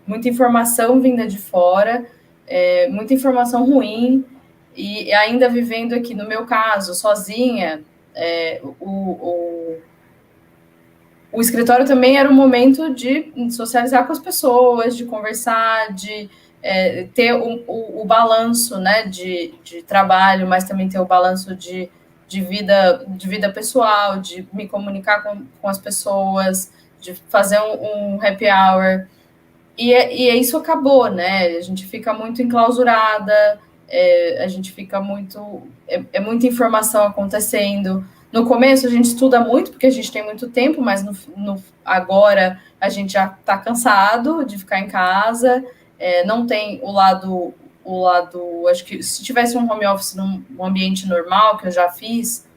muita informação vinda de fora, muita informação ruim, e ainda vivendo aqui, no meu caso, sozinha, o escritório também era um momento de socializar com as pessoas, de conversar, de ter o balanço, né, de trabalho, mas também ter o balanço de vida pessoal, de me comunicar com as pessoas, de fazer um happy hour. E isso acabou, né? A gente fica muito enclausurada, a gente fica muito... muita informação acontecendo. No começo a gente estuda muito, porque a gente tem muito tempo, mas agora a gente já está cansado de ficar em casa, não tem o lado... Acho que se tivesse um home office num ambiente normal, que eu já fiz,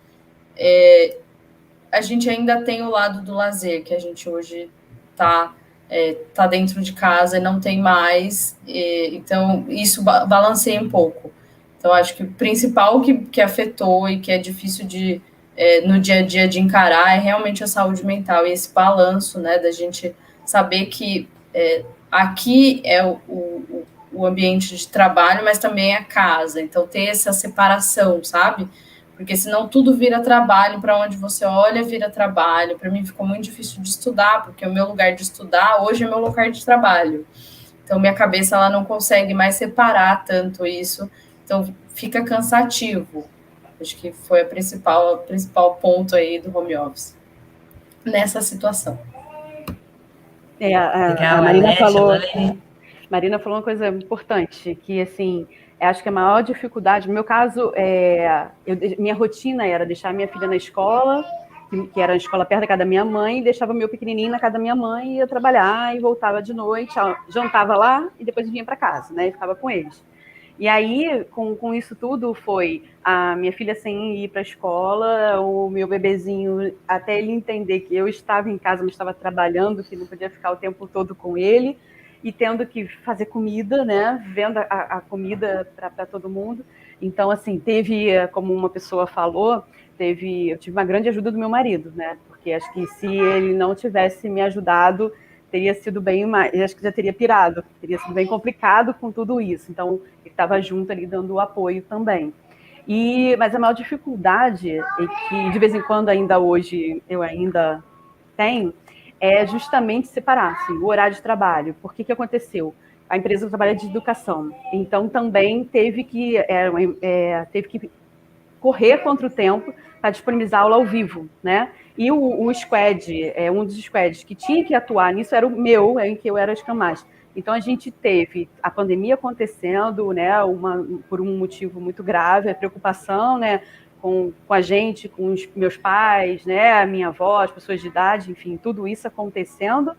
a gente ainda tem o lado do lazer, que a gente hoje tá dentro de casa e não tem mais, então isso balanceia um pouco. Então, acho que o principal que afetou e que é difícil de, no dia a dia de encarar é realmente a saúde mental e esse balanço, né, da gente saber que aqui é o ambiente de trabalho, mas também é a casa. Então, ter essa separação, sabe? Porque senão tudo vira trabalho, para onde você olha vira trabalho. Para mim ficou muito difícil de estudar, porque o meu lugar de estudar hoje é meu lugar de trabalho. Então, minha cabeça ela não consegue mais separar tanto isso. Então, fica cansativo. Acho que foi o principal ponto aí do home office nessa situação. A Marina falou uma coisa importante, que, assim, acho que a maior dificuldade, no meu caso, minha rotina era deixar minha filha na escola, que era a escola perto da casa da minha mãe, deixava meu pequenininho na casa da minha mãe, ia trabalhar e voltava de noite, jantava lá e depois vinha para casa, né, e ficava com eles. E aí, com isso tudo, foi a minha filha sem ir para a escola, o meu bebezinho, até ele entender que eu estava em casa, mas estava trabalhando, que não podia ficar o tempo todo com ele, e tendo que fazer comida, né? Vendo a comida para todo mundo. Então, assim, teve, como uma pessoa falou, eu tive uma grande ajuda do meu marido, né? Porque acho que se ele não tivesse me ajudado, teria sido bem mais, acho que já teria pirado, teria sido bem complicado com tudo isso. Então, ele estava junto ali dando o apoio também. Mas a maior dificuldade, e que de vez em quando ainda hoje eu ainda tenho, é justamente separar assim, o horário de trabalho. Por que aconteceu? A empresa trabalha de educação, então também teve que correr contra o tempo para disponibilizar aula ao vivo, né? E o squad, um dos squads que tinha que atuar nisso era o meu, em que eu era Scrum Master. Então a gente teve a pandemia acontecendo, né? Por um motivo muito grave, a preocupação, né? Com a gente, com os meus pais, né? A minha avó, as pessoas de idade, enfim, tudo isso acontecendo.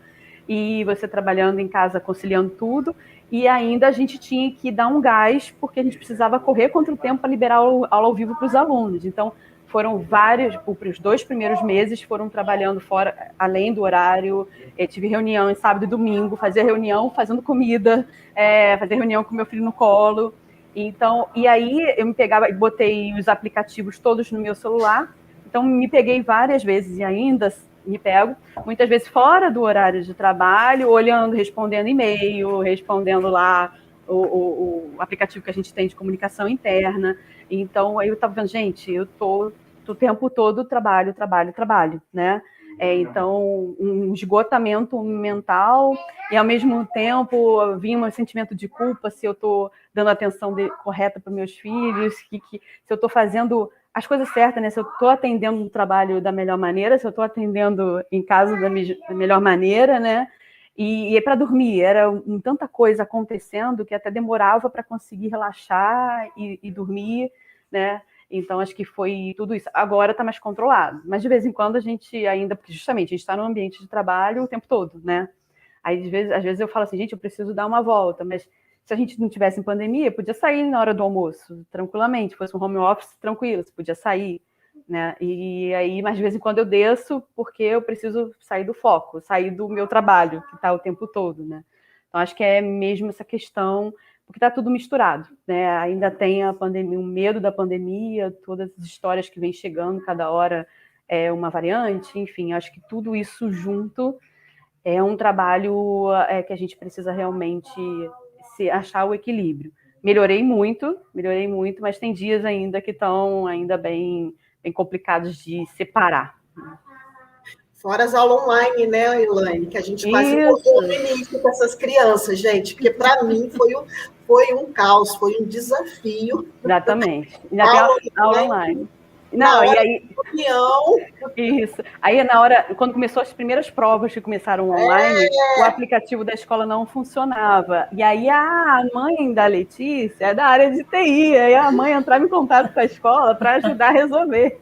E você trabalhando em casa, conciliando tudo, e ainda a gente tinha que dar um gás, porque a gente precisava correr contra o tempo para liberar aula ao vivo para os alunos. Então, foram os 2 primeiros meses foram trabalhando fora, além do horário, tive reunião em sábado e domingo, fazia reunião fazendo comida, fazia reunião com meu filho no colo. Então, e aí eu me pegava e botei os aplicativos todos no meu celular, então me peguei várias vezes e ainda me pego, muitas vezes fora do horário de trabalho, olhando, respondendo e-mail, respondendo lá o aplicativo que a gente tem de comunicação interna. Então, aí eu estava vendo, gente, eu estou o tempo todo trabalho, né? Então, um esgotamento mental e, ao mesmo tempo, vinha um sentimento de culpa se eu estou dando a atenção correta para meus filhos, se eu estou fazendo as coisas certas, né? Se eu estou atendendo o trabalho da melhor maneira, se eu estou atendendo em casa da melhor maneira, né? E para dormir, era tanta coisa acontecendo que até demorava para conseguir relaxar e dormir, né? Então, acho que foi tudo isso. Agora está mais controlado, mas de vez em quando a gente ainda, porque justamente a gente está no ambiente de trabalho o tempo todo, né? Aí, às vezes eu falo assim, gente, eu preciso dar uma volta, mas se a gente não tivesse em pandemia, podia sair na hora do almoço, tranquilamente, se fosse um home office, tranquilo, você podia sair, né? E aí, mas de vez em quando eu desço, porque eu preciso sair do foco, sair do meu trabalho, que está o tempo todo, né? Então, acho que é mesmo essa questão, porque está tudo misturado, né? Ainda tem a pandemia, o medo da pandemia, todas as histórias que vêm chegando, cada hora é uma variante, enfim, acho que tudo isso junto é um trabalho que a gente precisa realmente achar o equilíbrio. Melhorei muito, mas tem dias ainda que estão ainda bem complicados de separar. Fora as aulas online, né, Elaine, que a gente quase morreu no início com essas crianças, gente, porque para mim foi um caos, foi um desafio. Exatamente. Ainda tem aula online. Não, e aí. Isso. Aí, na hora, quando começou as primeiras provas que começaram online, o aplicativo da escola não funcionava. E aí, a mãe da Letícia é da área de TI. Aí, a mãe entrava em contato com a escola para ajudar a resolver.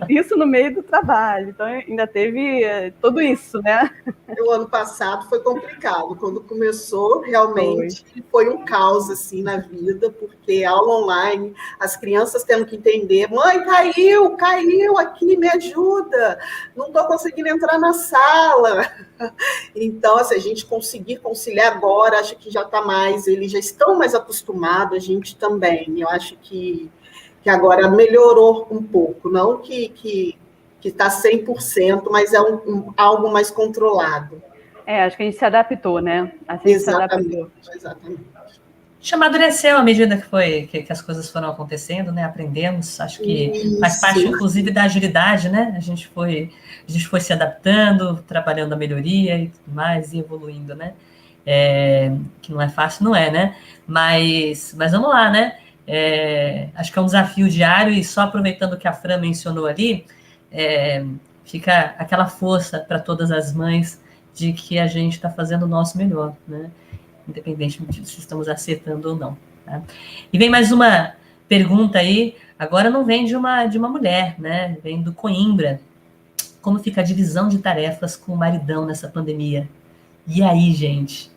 Isso no meio do trabalho. Então, ainda teve tudo isso, né? O ano passado foi complicado. Quando começou, realmente foi um caos assim na vida, porque aula online, as crianças tendo que entender, mãe, tá aí caiu aqui, me ajuda, não estou conseguindo entrar na sala. Então, se a gente conseguir conciliar agora, acho que já está mais, eles já estão mais acostumados, a gente também. Eu acho que agora melhorou um pouco, não que está 100%, mas é algo mais controlado. Acho que a gente se adaptou, né? Exatamente. Amadureceu à medida que as coisas foram acontecendo, né? Aprendemos, acho que faz parte, inclusive, da agilidade, né? A gente foi se adaptando, trabalhando a melhoria e tudo mais, e evoluindo, né? Que não é fácil, não é, né? Mas vamos lá, né? Acho que é um desafio diário, e só aproveitando o que a Fran mencionou ali, fica aquela força para todas as mães de que a gente está fazendo o nosso melhor, né? Independente de se estamos acertando ou não. Tá? E vem mais uma pergunta aí, agora não vem de uma mulher, né? Vem do Coimbra. Como fica a divisão de tarefas com o maridão nessa pandemia? E aí, gente?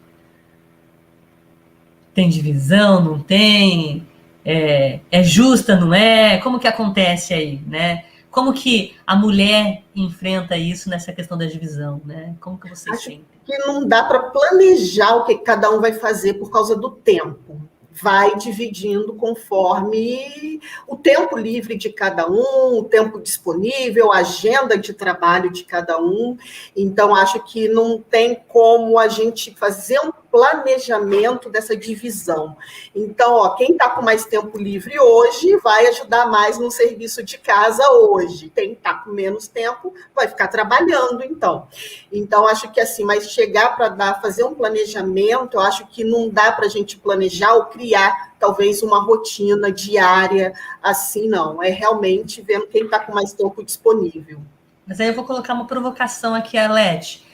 Tem divisão, não tem? É justa, não é? Como que acontece aí, né? Como que a mulher enfrenta isso nessa questão da divisão, né? Como que vocês sentem? Que não dá para planejar o que cada um vai fazer por causa do tempo. Vai dividindo conforme o tempo livre de cada um, o tempo disponível, a agenda de trabalho de cada um. Então, acho que não tem como a gente fazer um planejamento dessa divisão. Então, quem está com mais tempo livre hoje vai ajudar mais no serviço de casa hoje. Quem está com menos tempo vai ficar trabalhando, então. Então, acho que assim, mas chegar para fazer um planejamento, eu acho que não dá para a gente planejar ou criar, talvez, uma rotina diária, assim, não. É realmente vendo quem está com mais tempo disponível. Mas aí eu vou colocar uma provocação aqui, Arlete.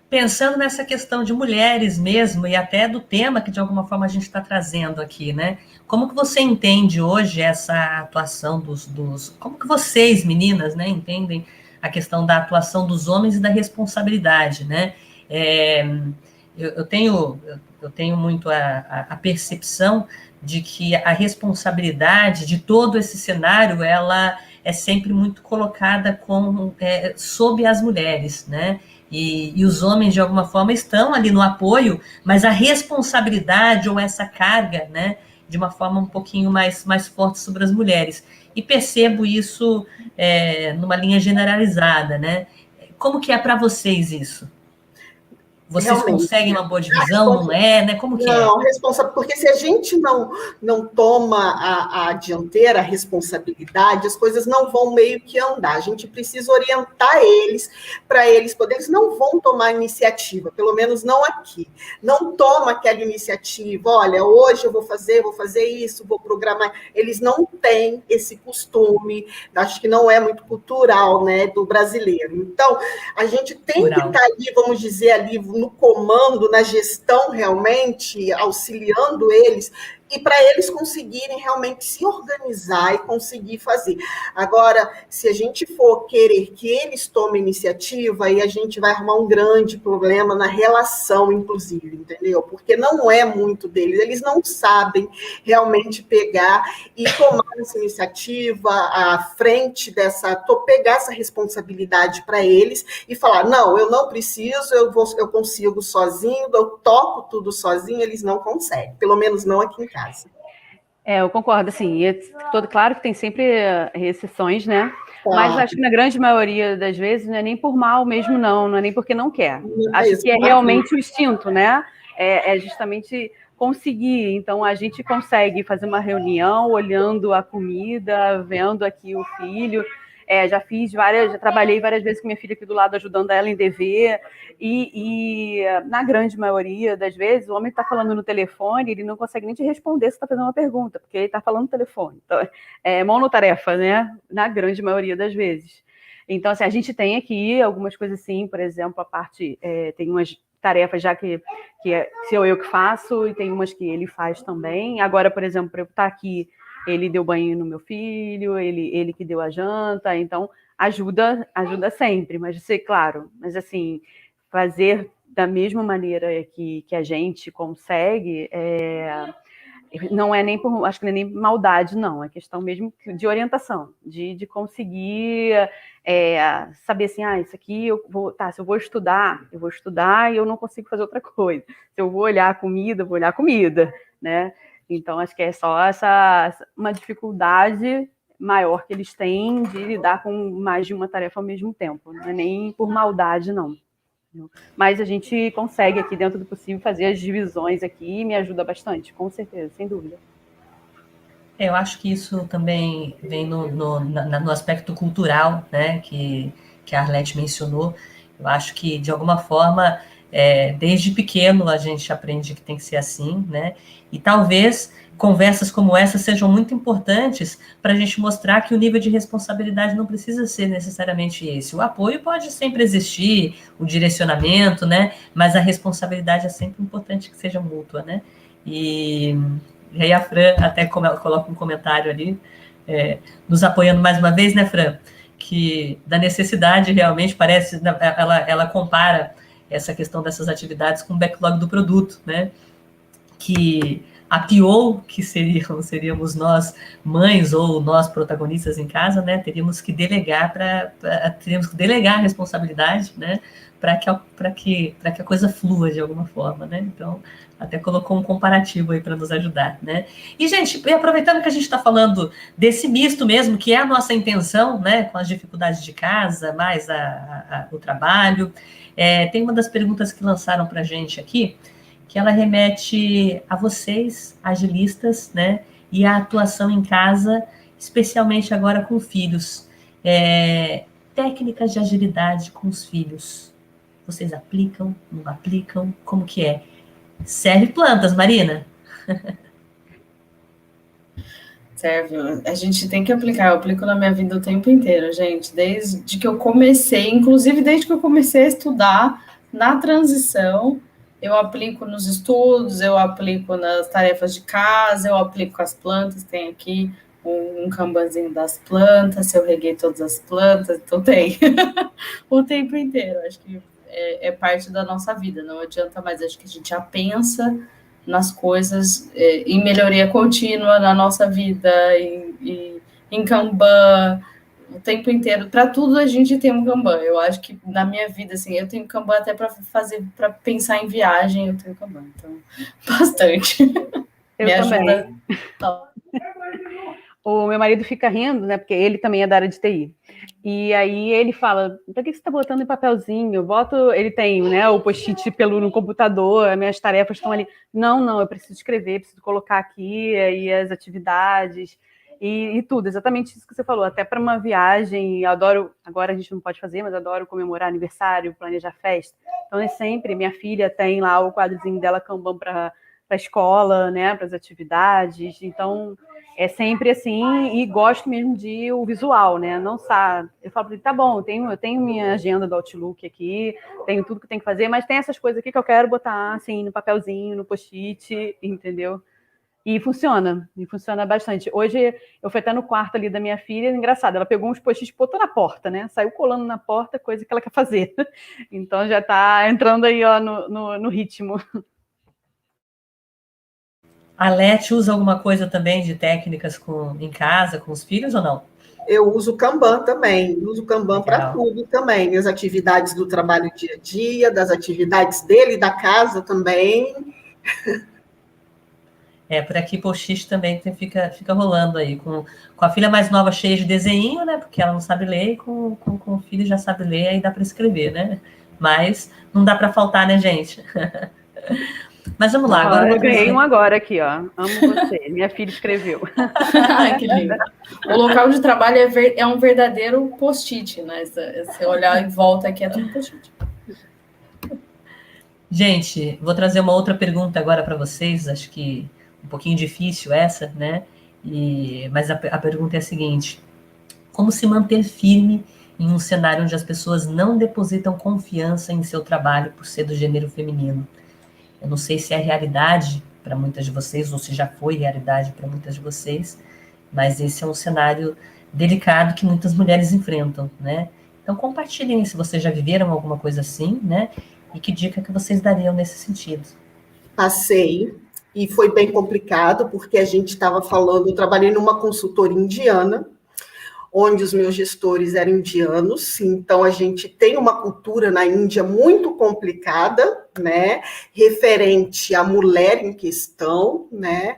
Pensando nessa questão de mulheres mesmo, e até do tema que, de alguma forma, a gente está trazendo aqui, né? Como que você entende hoje essa atuação dos... Como que vocês, meninas, né, entendem a questão da atuação dos homens e da responsabilidade, né? Eu tenho muito a percepção de que a responsabilidade de todo esse cenário, ela é sempre muito colocada sob as mulheres, né? E os homens, de alguma forma, estão ali no apoio, mas a responsabilidade ou essa carga, né, de uma forma um pouquinho mais forte sobre as mulheres. E percebo isso numa linha generalizada, né? Como que é para vocês isso? Vocês realmente conseguem uma boa divisão, não é? Né? Como que não, responsável, porque se a gente não toma a dianteira, a responsabilidade, as coisas não vão meio que andar. A gente precisa orientar eles, para eles poderem, eles não vão tomar iniciativa, pelo menos não aqui. Não toma aquela iniciativa, olha, hoje eu vou fazer isso, vou programar. Eles não têm esse costume, acho que não é muito cultural, né, do brasileiro. Então, a gente tem que estar ali, vamos dizer, ali no comando, na gestão realmente, auxiliando eles, e para eles conseguirem realmente se organizar e conseguir fazer. Agora, se a gente for querer que eles tomem iniciativa, aí a gente vai arrumar um grande problema na relação, inclusive, entendeu? Porque não é muito deles, eles não sabem realmente pegar e tomar essa iniciativa à frente pegar essa responsabilidade para eles e falar, não, eu não preciso, eu consigo sozinho, eu toco tudo sozinho, eles não conseguem, pelo menos não aqui em casa. Eu concordo, assim, claro que tem sempre exceções, né? Mas acho que na grande maioria das vezes não é nem por mal mesmo, não é nem porque não quer. Acho que é realmente o instinto, né? É justamente conseguir. Então, a gente consegue fazer uma reunião olhando a comida, vendo aqui o filho. Já trabalhei várias vezes com minha filha aqui do lado, ajudando ela em dever, e na grande maioria das vezes, o homem está falando no telefone, ele não consegue nem te responder se está fazendo uma pergunta, porque ele está falando no telefone. Então, é monotarefa, né? Na grande maioria das vezes. Então, assim, a gente tem aqui algumas coisas assim, por exemplo, tem umas tarefas já que sou eu que faço, e tem umas que ele faz também. Agora, por exemplo, para eu estar aqui, ele deu banho no meu filho, ele que deu a janta, então ajuda sempre, mas assim, fazer da mesma maneira que a gente consegue, não é nem por, acho que não é nem maldade, não, é questão mesmo de orientação, de conseguir saber assim, isso aqui se eu vou estudar e eu não consigo fazer outra coisa. Se eu vou olhar comida, eu vou olhar comida, né? Então, acho que é só uma dificuldade maior que eles têm de lidar com mais de uma tarefa ao mesmo tempo, não é nem por maldade, não. Mas a gente consegue aqui, dentro do possível, fazer as divisões aqui e me ajuda bastante, com certeza, sem dúvida. Eu acho que isso também vem no aspecto cultural, né, que a Arlete mencionou. Eu acho que, de alguma forma, desde pequeno a gente aprende que tem que ser assim, né, e talvez conversas como essa sejam muito importantes para a gente mostrar que o nível de responsabilidade não precisa ser necessariamente esse. O apoio pode sempre existir, o direcionamento, né, mas a responsabilidade é sempre importante que seja mútua, né, e aí a Fran até coloca um comentário ali, nos apoiando mais uma vez, né, Fran? Que da necessidade realmente parece, ela compara essa questão dessas atividades com o backlog do produto, né? Que a pior que seríamos nós, mães, ou nós protagonistas em casa, né? Teríamos que delegar a responsabilidade, né? Para que a coisa flua de alguma forma, né? Então, até colocou um comparativo aí para nos ajudar, né? E, gente, aproveitando que a gente está falando desse misto mesmo, que é a nossa intenção, né? Com as dificuldades de casa, mais o trabalho, tem uma das perguntas que lançaram para a gente aqui, que ela remete a vocês, agilistas, né? E a atuação em casa, especialmente agora com filhos. Técnicas de agilidade com os filhos. Vocês aplicam, não aplicam? Como que é? Serve plantas, Marina? Serve. A gente tem que aplicar. Eu aplico na minha vida o tempo inteiro, gente. Desde que eu comecei, inclusive desde que eu comecei a estudar na transição, eu aplico nos estudos, eu aplico nas tarefas de casa, eu aplico com as plantas. Tem aqui um Kanbanzinho das plantas, se eu reguei todas as plantas, então tem o tempo inteiro. Acho que é parte da nossa vida, não adianta mais. Acho que a gente já pensa nas coisas em melhoria contínua na nossa vida, em Kanban, o tempo inteiro. Para tudo a gente tem um Kanban. Eu acho que na minha vida, assim, eu tenho Kanban até para pensar em viagem, eu tenho Kanban. Então, bastante. Eu me também. ajuda. O meu marido fica rindo, né? Porque ele também é da área de TI. E aí ele fala, para que você está botando em papelzinho? Ele tem, né, o post-it no computador, as minhas tarefas estão ali. Não, eu preciso escrever, preciso colocar aqui aí as atividades e tudo, exatamente isso que você falou. Até para uma viagem, eu adoro, agora a gente não pode fazer, mas adoro comemorar aniversário, planejar festa. Então é sempre, minha filha tem lá o quadrozinho dela Kanban para a escola, né, para as atividades. Então é sempre assim, e gosto mesmo de o visual, né? Não sabe. Eu falo, tá bom, eu tenho minha agenda do Outlook aqui, tenho tudo que tem que fazer, mas tem essas coisas aqui que eu quero botar assim no papelzinho, no post-it, entendeu? E funciona bastante. Hoje eu fui até no quarto ali da minha filha, engraçado, ela pegou uns post-its e botou na porta, né? Saiu colando na porta, coisa que ela quer fazer. Então já tá entrando aí, ó, no ritmo. A Lete usa alguma coisa também de técnicas em casa, com os filhos, ou não? Eu uso Kanban também, uso Kanban para tudo também, as atividades do trabalho dia a dia, das atividades dele, da casa também. Por aqui post-it também fica rolando aí, com a filha mais nova cheia de desenho, né, porque ela não sabe ler, e com o filho já sabe ler, aí dá para escrever, né, mas não dá para faltar, né, gente? Mas vamos lá. Agora eu ganhei um agora aqui, ó. Amo você. Minha filha escreveu. Que lindo. O local de trabalho é um verdadeiro post-it, né? Se olhar em volta aqui é tudo post-it. Gente, vou trazer uma outra pergunta agora para vocês. Acho que um pouquinho difícil essa, né? Mas a pergunta é a seguinte: como se manter firme em um cenário onde as pessoas não depositam confiança em seu trabalho por ser do gênero feminino? Eu não sei se é realidade para muitas de vocês, ou se já foi realidade para muitas de vocês, mas esse é um cenário delicado que muitas mulheres enfrentam, né? Então, compartilhem se vocês já viveram alguma coisa assim, né? E que dica que vocês dariam nesse sentido. Passei. e foi bem complicado, porque a gente estava falando, eu trabalhei numa consultoria indiana, onde os meus gestores eram indianos, então a gente tem uma cultura na Índia muito complicada, né, referente à mulher em questão, né,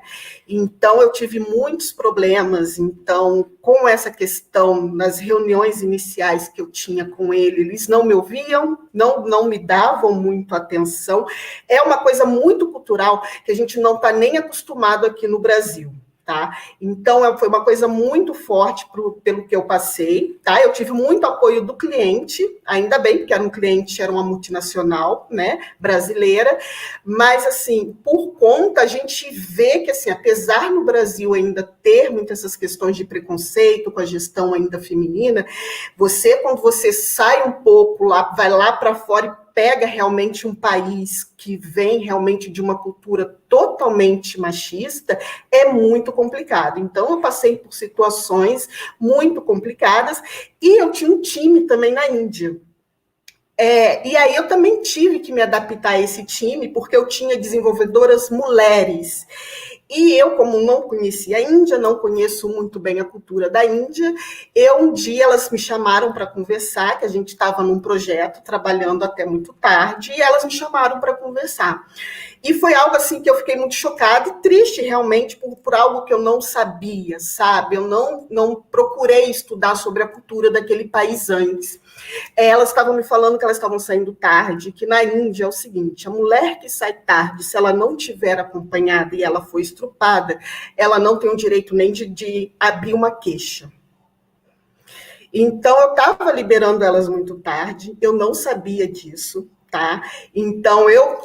então eu tive muitos problemas, então, com essa questão, nas reuniões iniciais que eu tinha com ele, eles não me ouviam, não me davam muito atenção, é uma coisa muito cultural, que a gente não está nem acostumado aqui no Brasil. Tá? Então, foi uma coisa muito forte pelo que eu passei, tá? Eu tive muito apoio do cliente, ainda bem, porque era um cliente, era uma multinacional, né, brasileira, mas, assim, por conta, a gente vê que, assim, apesar no Brasil ainda ter muitas essas questões de preconceito com a gestão ainda feminina, quando você sai um pouco, vai lá para fora e pega realmente um país que vem realmente de uma cultura totalmente machista, é muito complicado. Então, eu passei por situações muito complicadas e eu tinha um time também na Índia. E aí eu também tive que me adaptar a esse time, porque eu tinha desenvolvedoras mulheres. E eu, como não conhecia a Índia, não conheço muito bem a cultura da Índia, um dia elas me chamaram para conversar, que a gente estava num projeto, trabalhando até muito tarde, e elas me chamaram para conversar. E foi algo assim que eu fiquei muito chocada e triste realmente por algo que eu não sabia, sabe? Eu não procurei estudar sobre a cultura daquele país antes. Elas estavam me falando que elas estavam saindo tarde, que na Índia é o seguinte, a mulher que sai tarde, se ela não tiver acompanhada e ela foi estrupada, ela não tem o direito nem de abrir uma queixa. Então, eu estava liberando elas muito tarde, eu não sabia disso, tá? Então, eu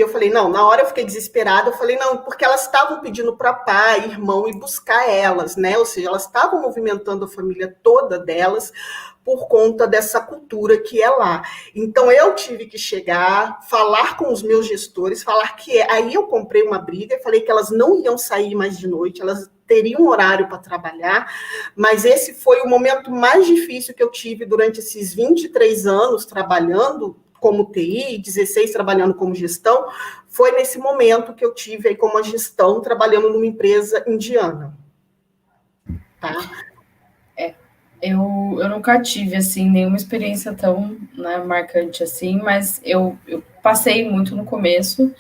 falei, não, na hora eu fiquei desesperada, eu falei, não, porque elas estavam pedindo para pai, irmão, ir buscar elas, né? Ou seja, elas estavam movimentando a família toda delas, por conta dessa cultura que é lá. Então, eu tive que chegar, falar com os meus gestores, falar que aí eu comprei uma briga e falei que elas não iam sair mais de noite, elas teriam um horário para trabalhar, mas esse foi o momento mais difícil que eu tive durante esses 23 anos trabalhando como TI, 16 trabalhando como gestão, foi nesse momento que eu tive aí como a gestão trabalhando numa empresa indiana. Tá? Eu nunca tive, assim, nenhuma experiência tão, né, marcante assim, mas eu passei muito no começo,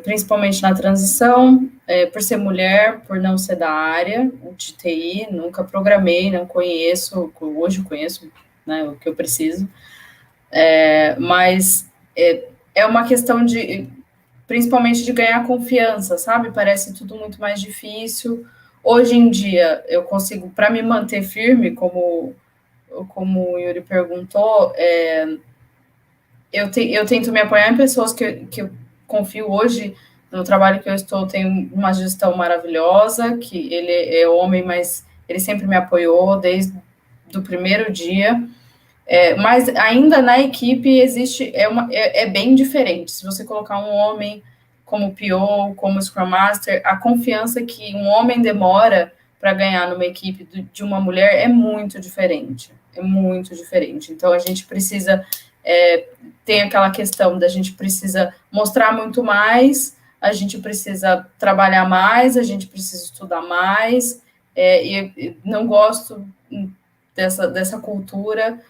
principalmente na transição, por ser mulher, por não ser da área de TI, nunca programei, não conheço, hoje conheço, né, o que eu preciso, mas é uma questão principalmente de ganhar confiança, sabe? Parece tudo muito mais difícil. Hoje em dia, eu consigo, para me manter firme, como o Yuri perguntou, eu tento me apoiar em pessoas que eu confio hoje. No trabalho que eu estou, tenho uma gestão maravilhosa, que ele é homem, mas ele sempre me apoiou desde o primeiro dia. Mas ainda na equipe existe, é bem diferente. Se você colocar um homem como PO, como Scrum Master, a confiança que um homem demora para ganhar numa equipe de uma mulher é muito diferente. É muito diferente. Então, a gente precisa... tem aquela questão da gente precisa mostrar muito mais, a gente precisa trabalhar mais, a gente precisa estudar mais, e não gosto dessa cultura.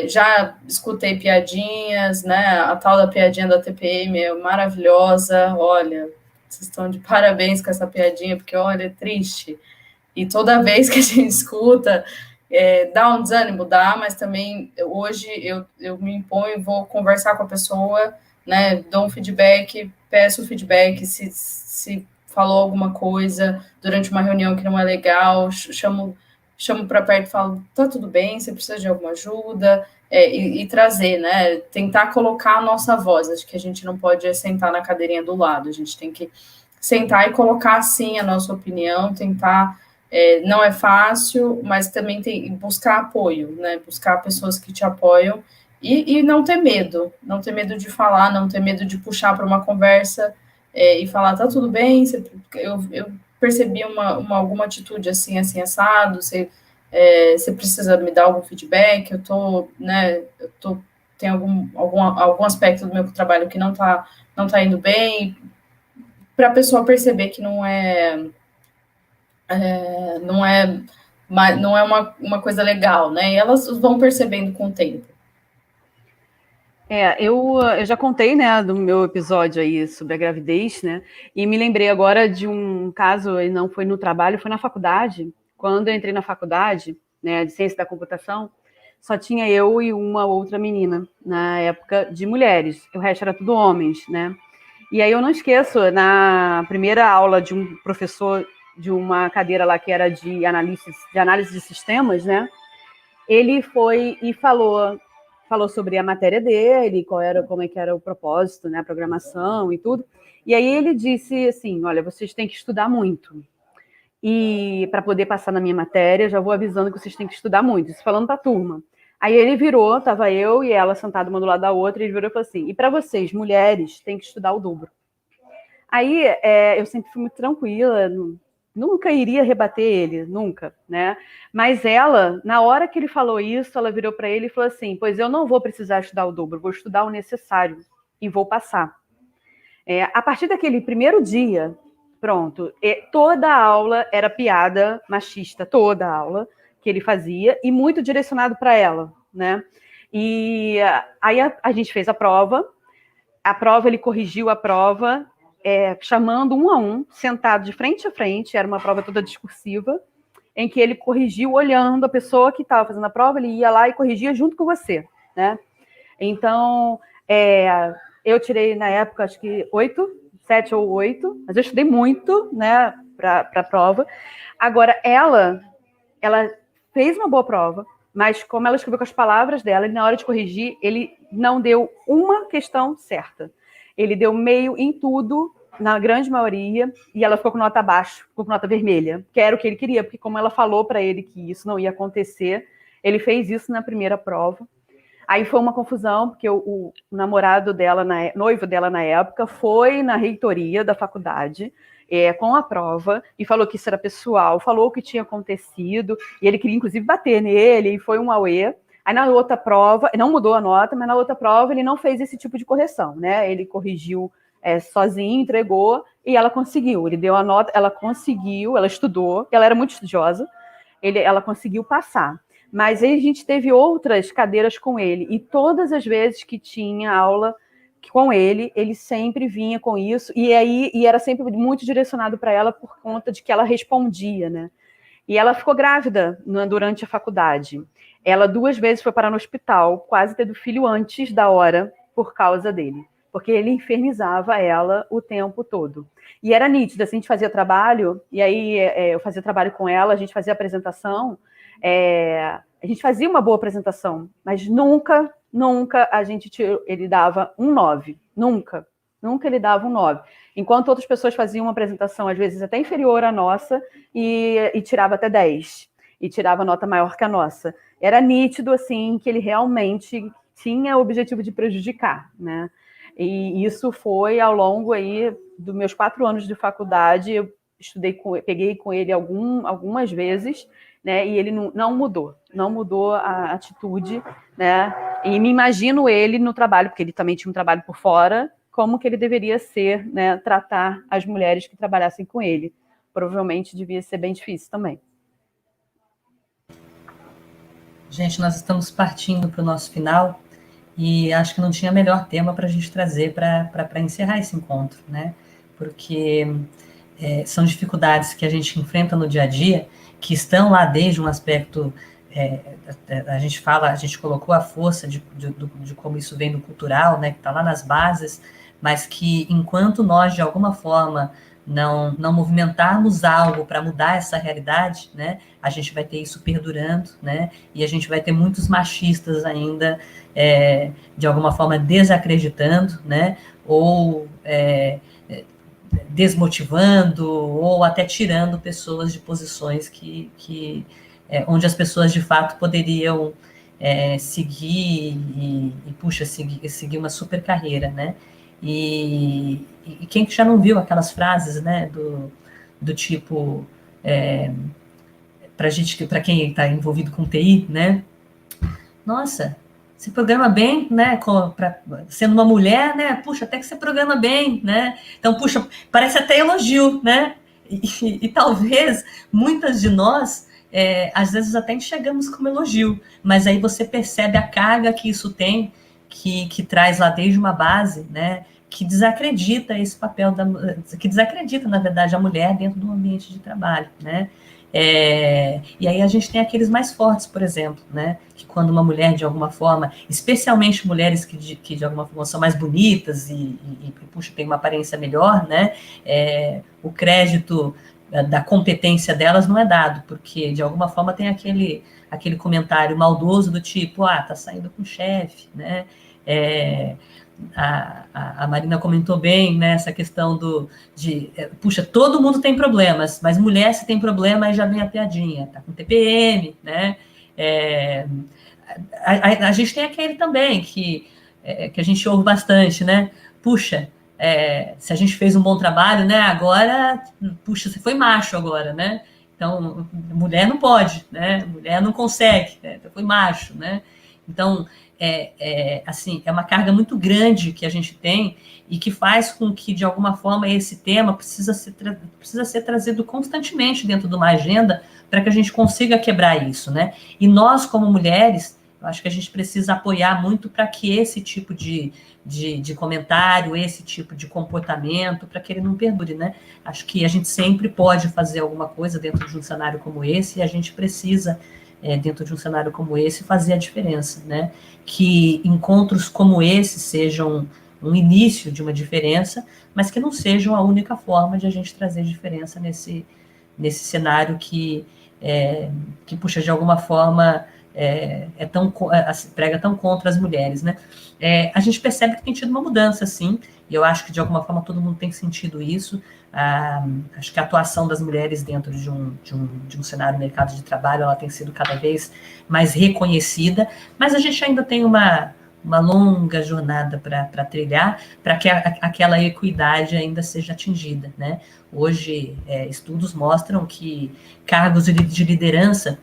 Já escutei piadinhas, né? A tal da piadinha da TPM é maravilhosa. Olha, vocês estão de parabéns com essa piadinha, porque, olha, é triste. E toda vez que a gente escuta, dá um desânimo, mas também hoje eu me imponho, vou conversar com a pessoa, né? Dou um feedback, peço feedback, se falou alguma coisa durante uma reunião que não é legal, chamo para perto e falo, tá tudo bem, você precisa de alguma ajuda, e trazer, né, tentar colocar a nossa voz. Acho que a gente não pode sentar na cadeirinha do lado, a gente tem que sentar e colocar, sim, a nossa opinião, tentar, não é fácil, mas também buscar apoio, né, buscar pessoas que te apoiam, e não ter medo de falar, não ter medo de puxar para uma conversa, e falar, tá tudo bem, eu percebi alguma atitude assim, assado, você precisa me dar algum feedback, tem algum aspecto do meu trabalho que não tá indo bem, para a pessoa perceber que não é uma coisa legal, né? E elas vão percebendo com o tempo. Eu já contei, né, do meu episódio aí sobre a gravidez, né, e me lembrei agora de um caso, e não foi no trabalho, foi na faculdade. Quando eu entrei na faculdade, né, de ciência da computação, só tinha eu e uma outra menina, na época de mulheres, o resto era tudo homens, né. E aí eu não esqueço, na primeira aula de um professor de uma cadeira lá que era de análise de sistemas, né, ele foi e falou sobre a matéria dele, como é que era o propósito, né, a programação e tudo. E aí ele disse assim, olha, vocês têm que estudar muito. E para poder passar na minha matéria, já vou avisando que vocês têm que estudar muito, isso falando para a turma. Aí ele virou, estava eu e ela sentada uma do lado da outra, e ele virou e falou assim, e para vocês, mulheres, tem que estudar o dobro. Aí eu sempre fui muito tranquila, nunca iria rebater ele, nunca, né? Mas ela, na hora que ele falou isso, ela virou para ele e falou assim, pois eu não vou precisar estudar o dobro, vou estudar o necessário e vou passar. A partir daquele primeiro dia, pronto, toda a aula era piada machista, toda a aula que ele fazia, e muito direcionado para ela, né? E aí a gente fez a prova ele corrigiu a prova, chamando um a um, sentado de frente a frente, era uma prova toda discursiva, em que ele corrigiu olhando a pessoa que estava fazendo a prova, ele ia lá e corrigia junto com você, né? Então, eu tirei na época, acho que 7 ou 8, mas eu estudei muito, né, para a prova. Agora, ela fez uma boa prova, mas como ela escreveu com as palavras dela, e na hora de corrigir, ele não deu uma questão certa. Ele deu meio em tudo, na grande maioria, e ela ficou com nota baixa, ficou com nota vermelha, que era o que ele queria, porque como ela falou para ele que isso não ia acontecer, ele fez isso na primeira prova. Aí foi uma confusão, porque o namorado dela, noivo dela na época, foi na reitoria da faculdade, com a prova, e falou que isso era pessoal, falou o que tinha acontecido, e ele queria, inclusive, bater nele, e foi um auê. Aí na outra prova, não mudou a nota, mas na outra prova ele não fez esse tipo de correção, né? Ele corrigiu sozinho, entregou, e ela conseguiu. Ele deu a nota, ela conseguiu, ela estudou, ela era muito estudiosa, ela conseguiu passar. Mas aí a gente teve outras cadeiras com ele, e todas as vezes que tinha aula com ele sempre vinha com isso, e era sempre muito direcionado para ela por conta de que ela respondia, né? E ela ficou grávida durante a faculdade. Ela 2 vezes foi parar no hospital, quase tendo filho antes da hora, por causa dele. Porque ele infernizava ela o tempo todo. E era nítido, assim, a gente fazia trabalho, e aí eu fazia trabalho com ela, a gente fazia apresentação, a gente fazia uma boa apresentação, mas nunca ele dava um 9. Nunca ele dava um 9. Enquanto outras pessoas faziam uma apresentação, às vezes até inferior à nossa, e tirava até 10. E tirava nota maior que a nossa. Era nítido, assim, que ele realmente tinha o objetivo de prejudicar, né? E isso foi ao longo aí dos meus 4 anos de faculdade. Eu peguei com ele algumas vezes, né? E ele não mudou a atitude, né? E me imagino ele no trabalho, porque ele também tinha um trabalho por fora, como que ele deveria ser, né? Tratar as mulheres que trabalhassem com ele. Provavelmente devia ser bem difícil também. Gente, nós estamos partindo para o nosso final e acho que não tinha melhor tema para a gente trazer para encerrar esse encontro, né? Porque são dificuldades que a gente enfrenta no dia a dia, que estão lá desde um aspecto, a gente colocou a força de como isso vem do cultural, né? Que está lá nas bases, mas que enquanto nós, de alguma forma, não movimentarmos algo para mudar essa realidade, né, a gente vai ter isso perdurando, né, e a gente vai ter muitos machistas ainda, de alguma forma, desacreditando, né, ou desmotivando, ou até tirando pessoas de posições onde as pessoas, de fato, poderiam seguir seguir uma super carreira, né. E quem que já não viu aquelas frases, né, do tipo, para quem está envolvido com TI, né, nossa, se programa bem, né? Sendo uma mulher, né? Puxa, até que você programa bem, né? Então, puxa, parece até elogio, né? E talvez muitas de nós, às vezes até enxergamos como elogio, mas aí você percebe a carga que isso tem, que traz lá desde uma base, né? Que desacredita esse papel, que desacredita, na verdade, a mulher dentro do ambiente de trabalho, né? E aí a gente tem aqueles mais fortes, por exemplo, né? Que quando uma mulher, de alguma forma, especialmente mulheres que de alguma forma são mais bonitas e puxa, tem uma aparência melhor, né? O crédito da competência delas não é dado, porque de alguma forma tem aquele comentário maldoso do tipo, tá saindo com o chefe, né? A Marina comentou bem, né, essa questão puxa, todo mundo tem problemas, mas mulher, se tem problema, aí já vem a piadinha, tá com TPM, né? A gente tem aquele também que a gente ouve bastante, né? Puxa, se a gente fez um bom trabalho, né? Agora, puxa, você foi macho agora, né? Então, mulher não pode, né? Mulher não consegue, né? Você foi macho, né? Então, assim, é uma carga muito grande que a gente tem e que faz com que, de alguma forma, esse tema precisa ser trazido constantemente dentro de uma agenda para que a gente consiga quebrar isso, né? E nós, como mulheres, eu acho que a gente precisa apoiar muito para que esse tipo de comentário, esse tipo de comportamento, para que ele não perdure, né? Acho que a gente sempre pode fazer alguma coisa dentro de um cenário como esse e a gente precisa, dentro de um cenário como esse, fazer a diferença, né? Que encontros como esse sejam um início de uma diferença, mas que não sejam a única forma de a gente trazer diferença nesse cenário que puxa, de alguma forma, prega tão contra as mulheres, né? A gente percebe que tem tido uma mudança, sim, e eu acho que, de alguma forma, todo mundo tem sentido isso. Acho que a atuação das mulheres dentro de um cenário de mercado de trabalho, ela tem sido cada vez mais reconhecida, mas a gente ainda tem uma longa jornada para trilhar, para que aquela equidade ainda seja atingida, né? Hoje, estudos mostram que cargos de liderança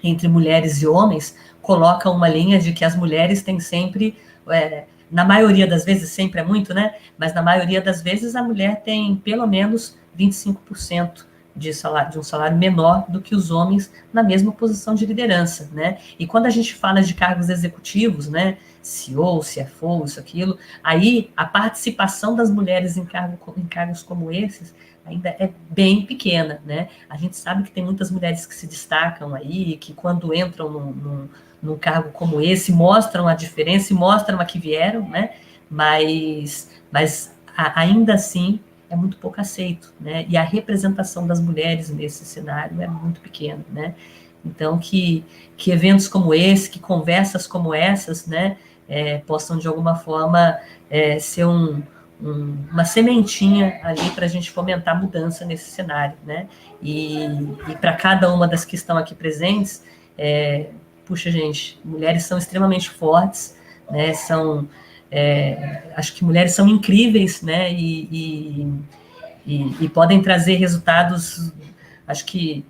entre mulheres e homens colocam uma linha de que as mulheres têm sempre, na maioria das vezes, sempre é muito, né? Mas na maioria das vezes a mulher tem pelo menos 25% de um salário menor do que os homens na mesma posição de liderança, né? E quando a gente fala de cargos executivos, né? CEO, CFO, isso, aquilo, aí a participação das mulheres em cargos como esses ainda é bem pequena, né? A gente sabe que tem muitas mulheres que se destacam aí, que quando entram num cargo como esse, mostram a diferença e mostram a que vieram, né? Mas ainda assim é muito pouco aceito, né? E a representação das mulheres nesse cenário é muito pequena, né? Então, que eventos como esse, que conversas como essas, né, possam, de alguma forma, ser uma sementinha ali para a gente fomentar mudança nesse cenário, né? E para cada uma das que estão aqui presentes, puxa, gente, mulheres são extremamente fortes, né? Acho que mulheres são incríveis, né? E podem trazer resultados, acho que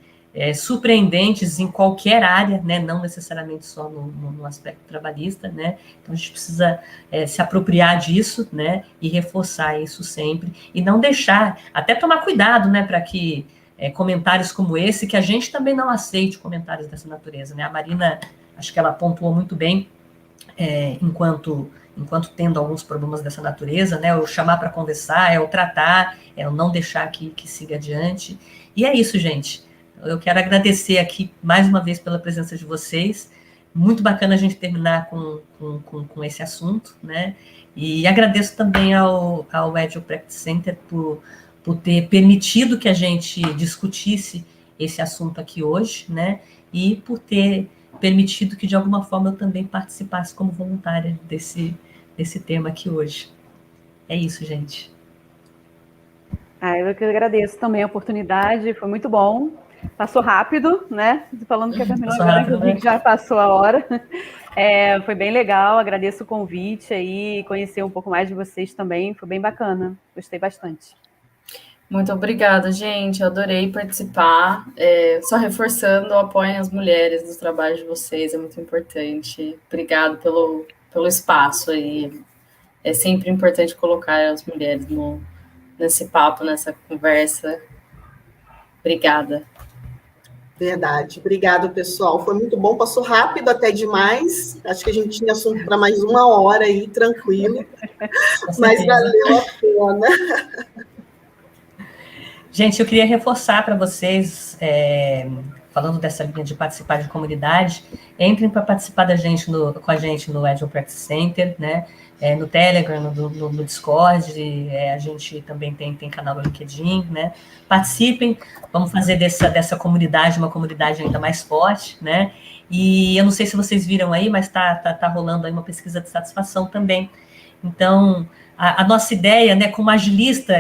surpreendentes em qualquer área, né? Não necessariamente só no aspecto trabalhista, né? Então a gente precisa se apropriar disso, né? E reforçar isso sempre e não deixar, até tomar cuidado, né? Para que comentários como esse, que a gente também não aceite comentários dessa natureza, né? A Marina, acho que ela pontuou muito bem, enquanto tendo alguns problemas dessa natureza, né? O chamar para conversar, o tratar, o não deixar que siga adiante. E é isso, gente. Eu quero agradecer aqui mais uma vez pela presença de vocês. Muito bacana a gente terminar com esse assunto, né? E agradeço também ao Agile Practice Center por ter permitido que a gente discutisse esse assunto aqui hoje, né? E por ter permitido que, de alguma forma, eu também participasse como voluntária desse tema aqui hoje. É isso, gente. Eu que agradeço também a oportunidade, foi muito bom. Passou rápido, né? Falando que terminou agora, rápido, né? Que já passou a hora. Foi bem legal, agradeço o convite aí, conhecer um pouco mais de vocês também, foi bem bacana, gostei bastante. Muito obrigada, gente. Eu adorei participar. Só reforçando, apoiem as mulheres nos trabalhos de vocês, é muito importante. Obrigado pelo espaço aí. É sempre importante colocar as mulheres nesse papo, nessa conversa. Obrigada. Verdade. Obrigado, pessoal. Foi muito bom, passou rápido até demais. Acho que a gente tinha assunto para mais 1 hora aí, tranquilo. Mas valeu a pena. Gente, eu queria reforçar para vocês, falando dessa linha de participar de comunidade, entrem para participar com a gente no Agile Practice Center, né? No Telegram, no Discord, a gente também tem canal no LinkedIn, né? Participem, vamos fazer dessa comunidade uma comunidade ainda mais forte, né? E eu não sei se vocês viram aí, mas tá rolando aí uma pesquisa de satisfação também. Então, a nossa ideia, né, como agilista,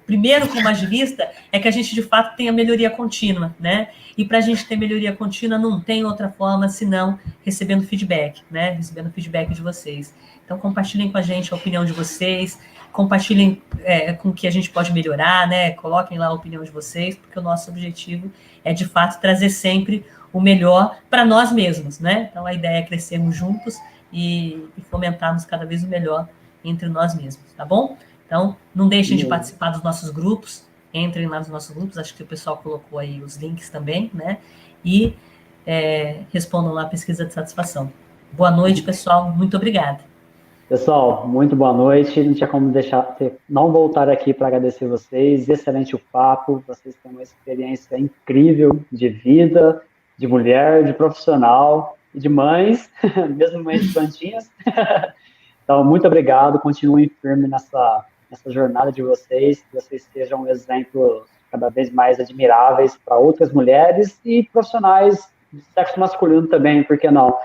primeiro como agilista, é que a gente, de fato, tenha melhoria contínua, né? E para a gente ter melhoria contínua, não tem outra forma senão recebendo feedback, né? Recebendo feedback de vocês. Então, compartilhem com a gente a opinião de vocês, compartilhem com o que a gente pode melhorar, né? Coloquem lá a opinião de vocês, porque o nosso objetivo é, de fato, trazer sempre o melhor para nós mesmos, né? Então, a ideia é crescermos juntos e fomentarmos cada vez o melhor entre nós mesmos, tá bom? Então, não deixem de participar dos nossos grupos, entrem lá nos nossos grupos, acho que o pessoal colocou aí os links também, né? E respondam lá a pesquisa de satisfação. Boa noite, pessoal, muito obrigada. Pessoal, muito boa noite. Não tinha como não voltar aqui para agradecer vocês. Excelente o papo. Vocês têm uma experiência incrível de vida, de mulher, de profissional e de mães, mesmo mães de plantinhas. Então, muito obrigado. Continuem firme nessa jornada de vocês. Que vocês sejam exemplos cada vez mais admiráveis para outras mulheres e profissionais de sexo masculino também, por que não?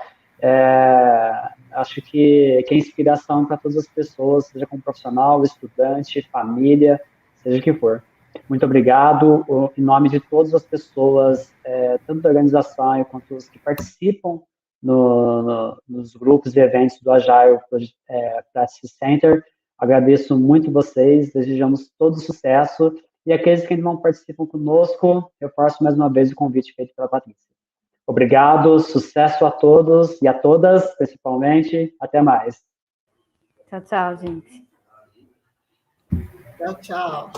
Acho que é inspiração para todas as pessoas, seja como profissional, estudante, família, seja o que for. Muito obrigado. Em nome de todas as pessoas, tanto da organização quanto os que participam nos grupos e eventos do Agile Practice Center, agradeço muito vocês, desejamos todo sucesso. E aqueles que ainda não participam conosco, eu faço mais uma vez o convite feito pela Patrícia. Obrigado, sucesso a todos e a todas, principalmente. Até mais. Tchau, tchau, gente. Tchau, tchau.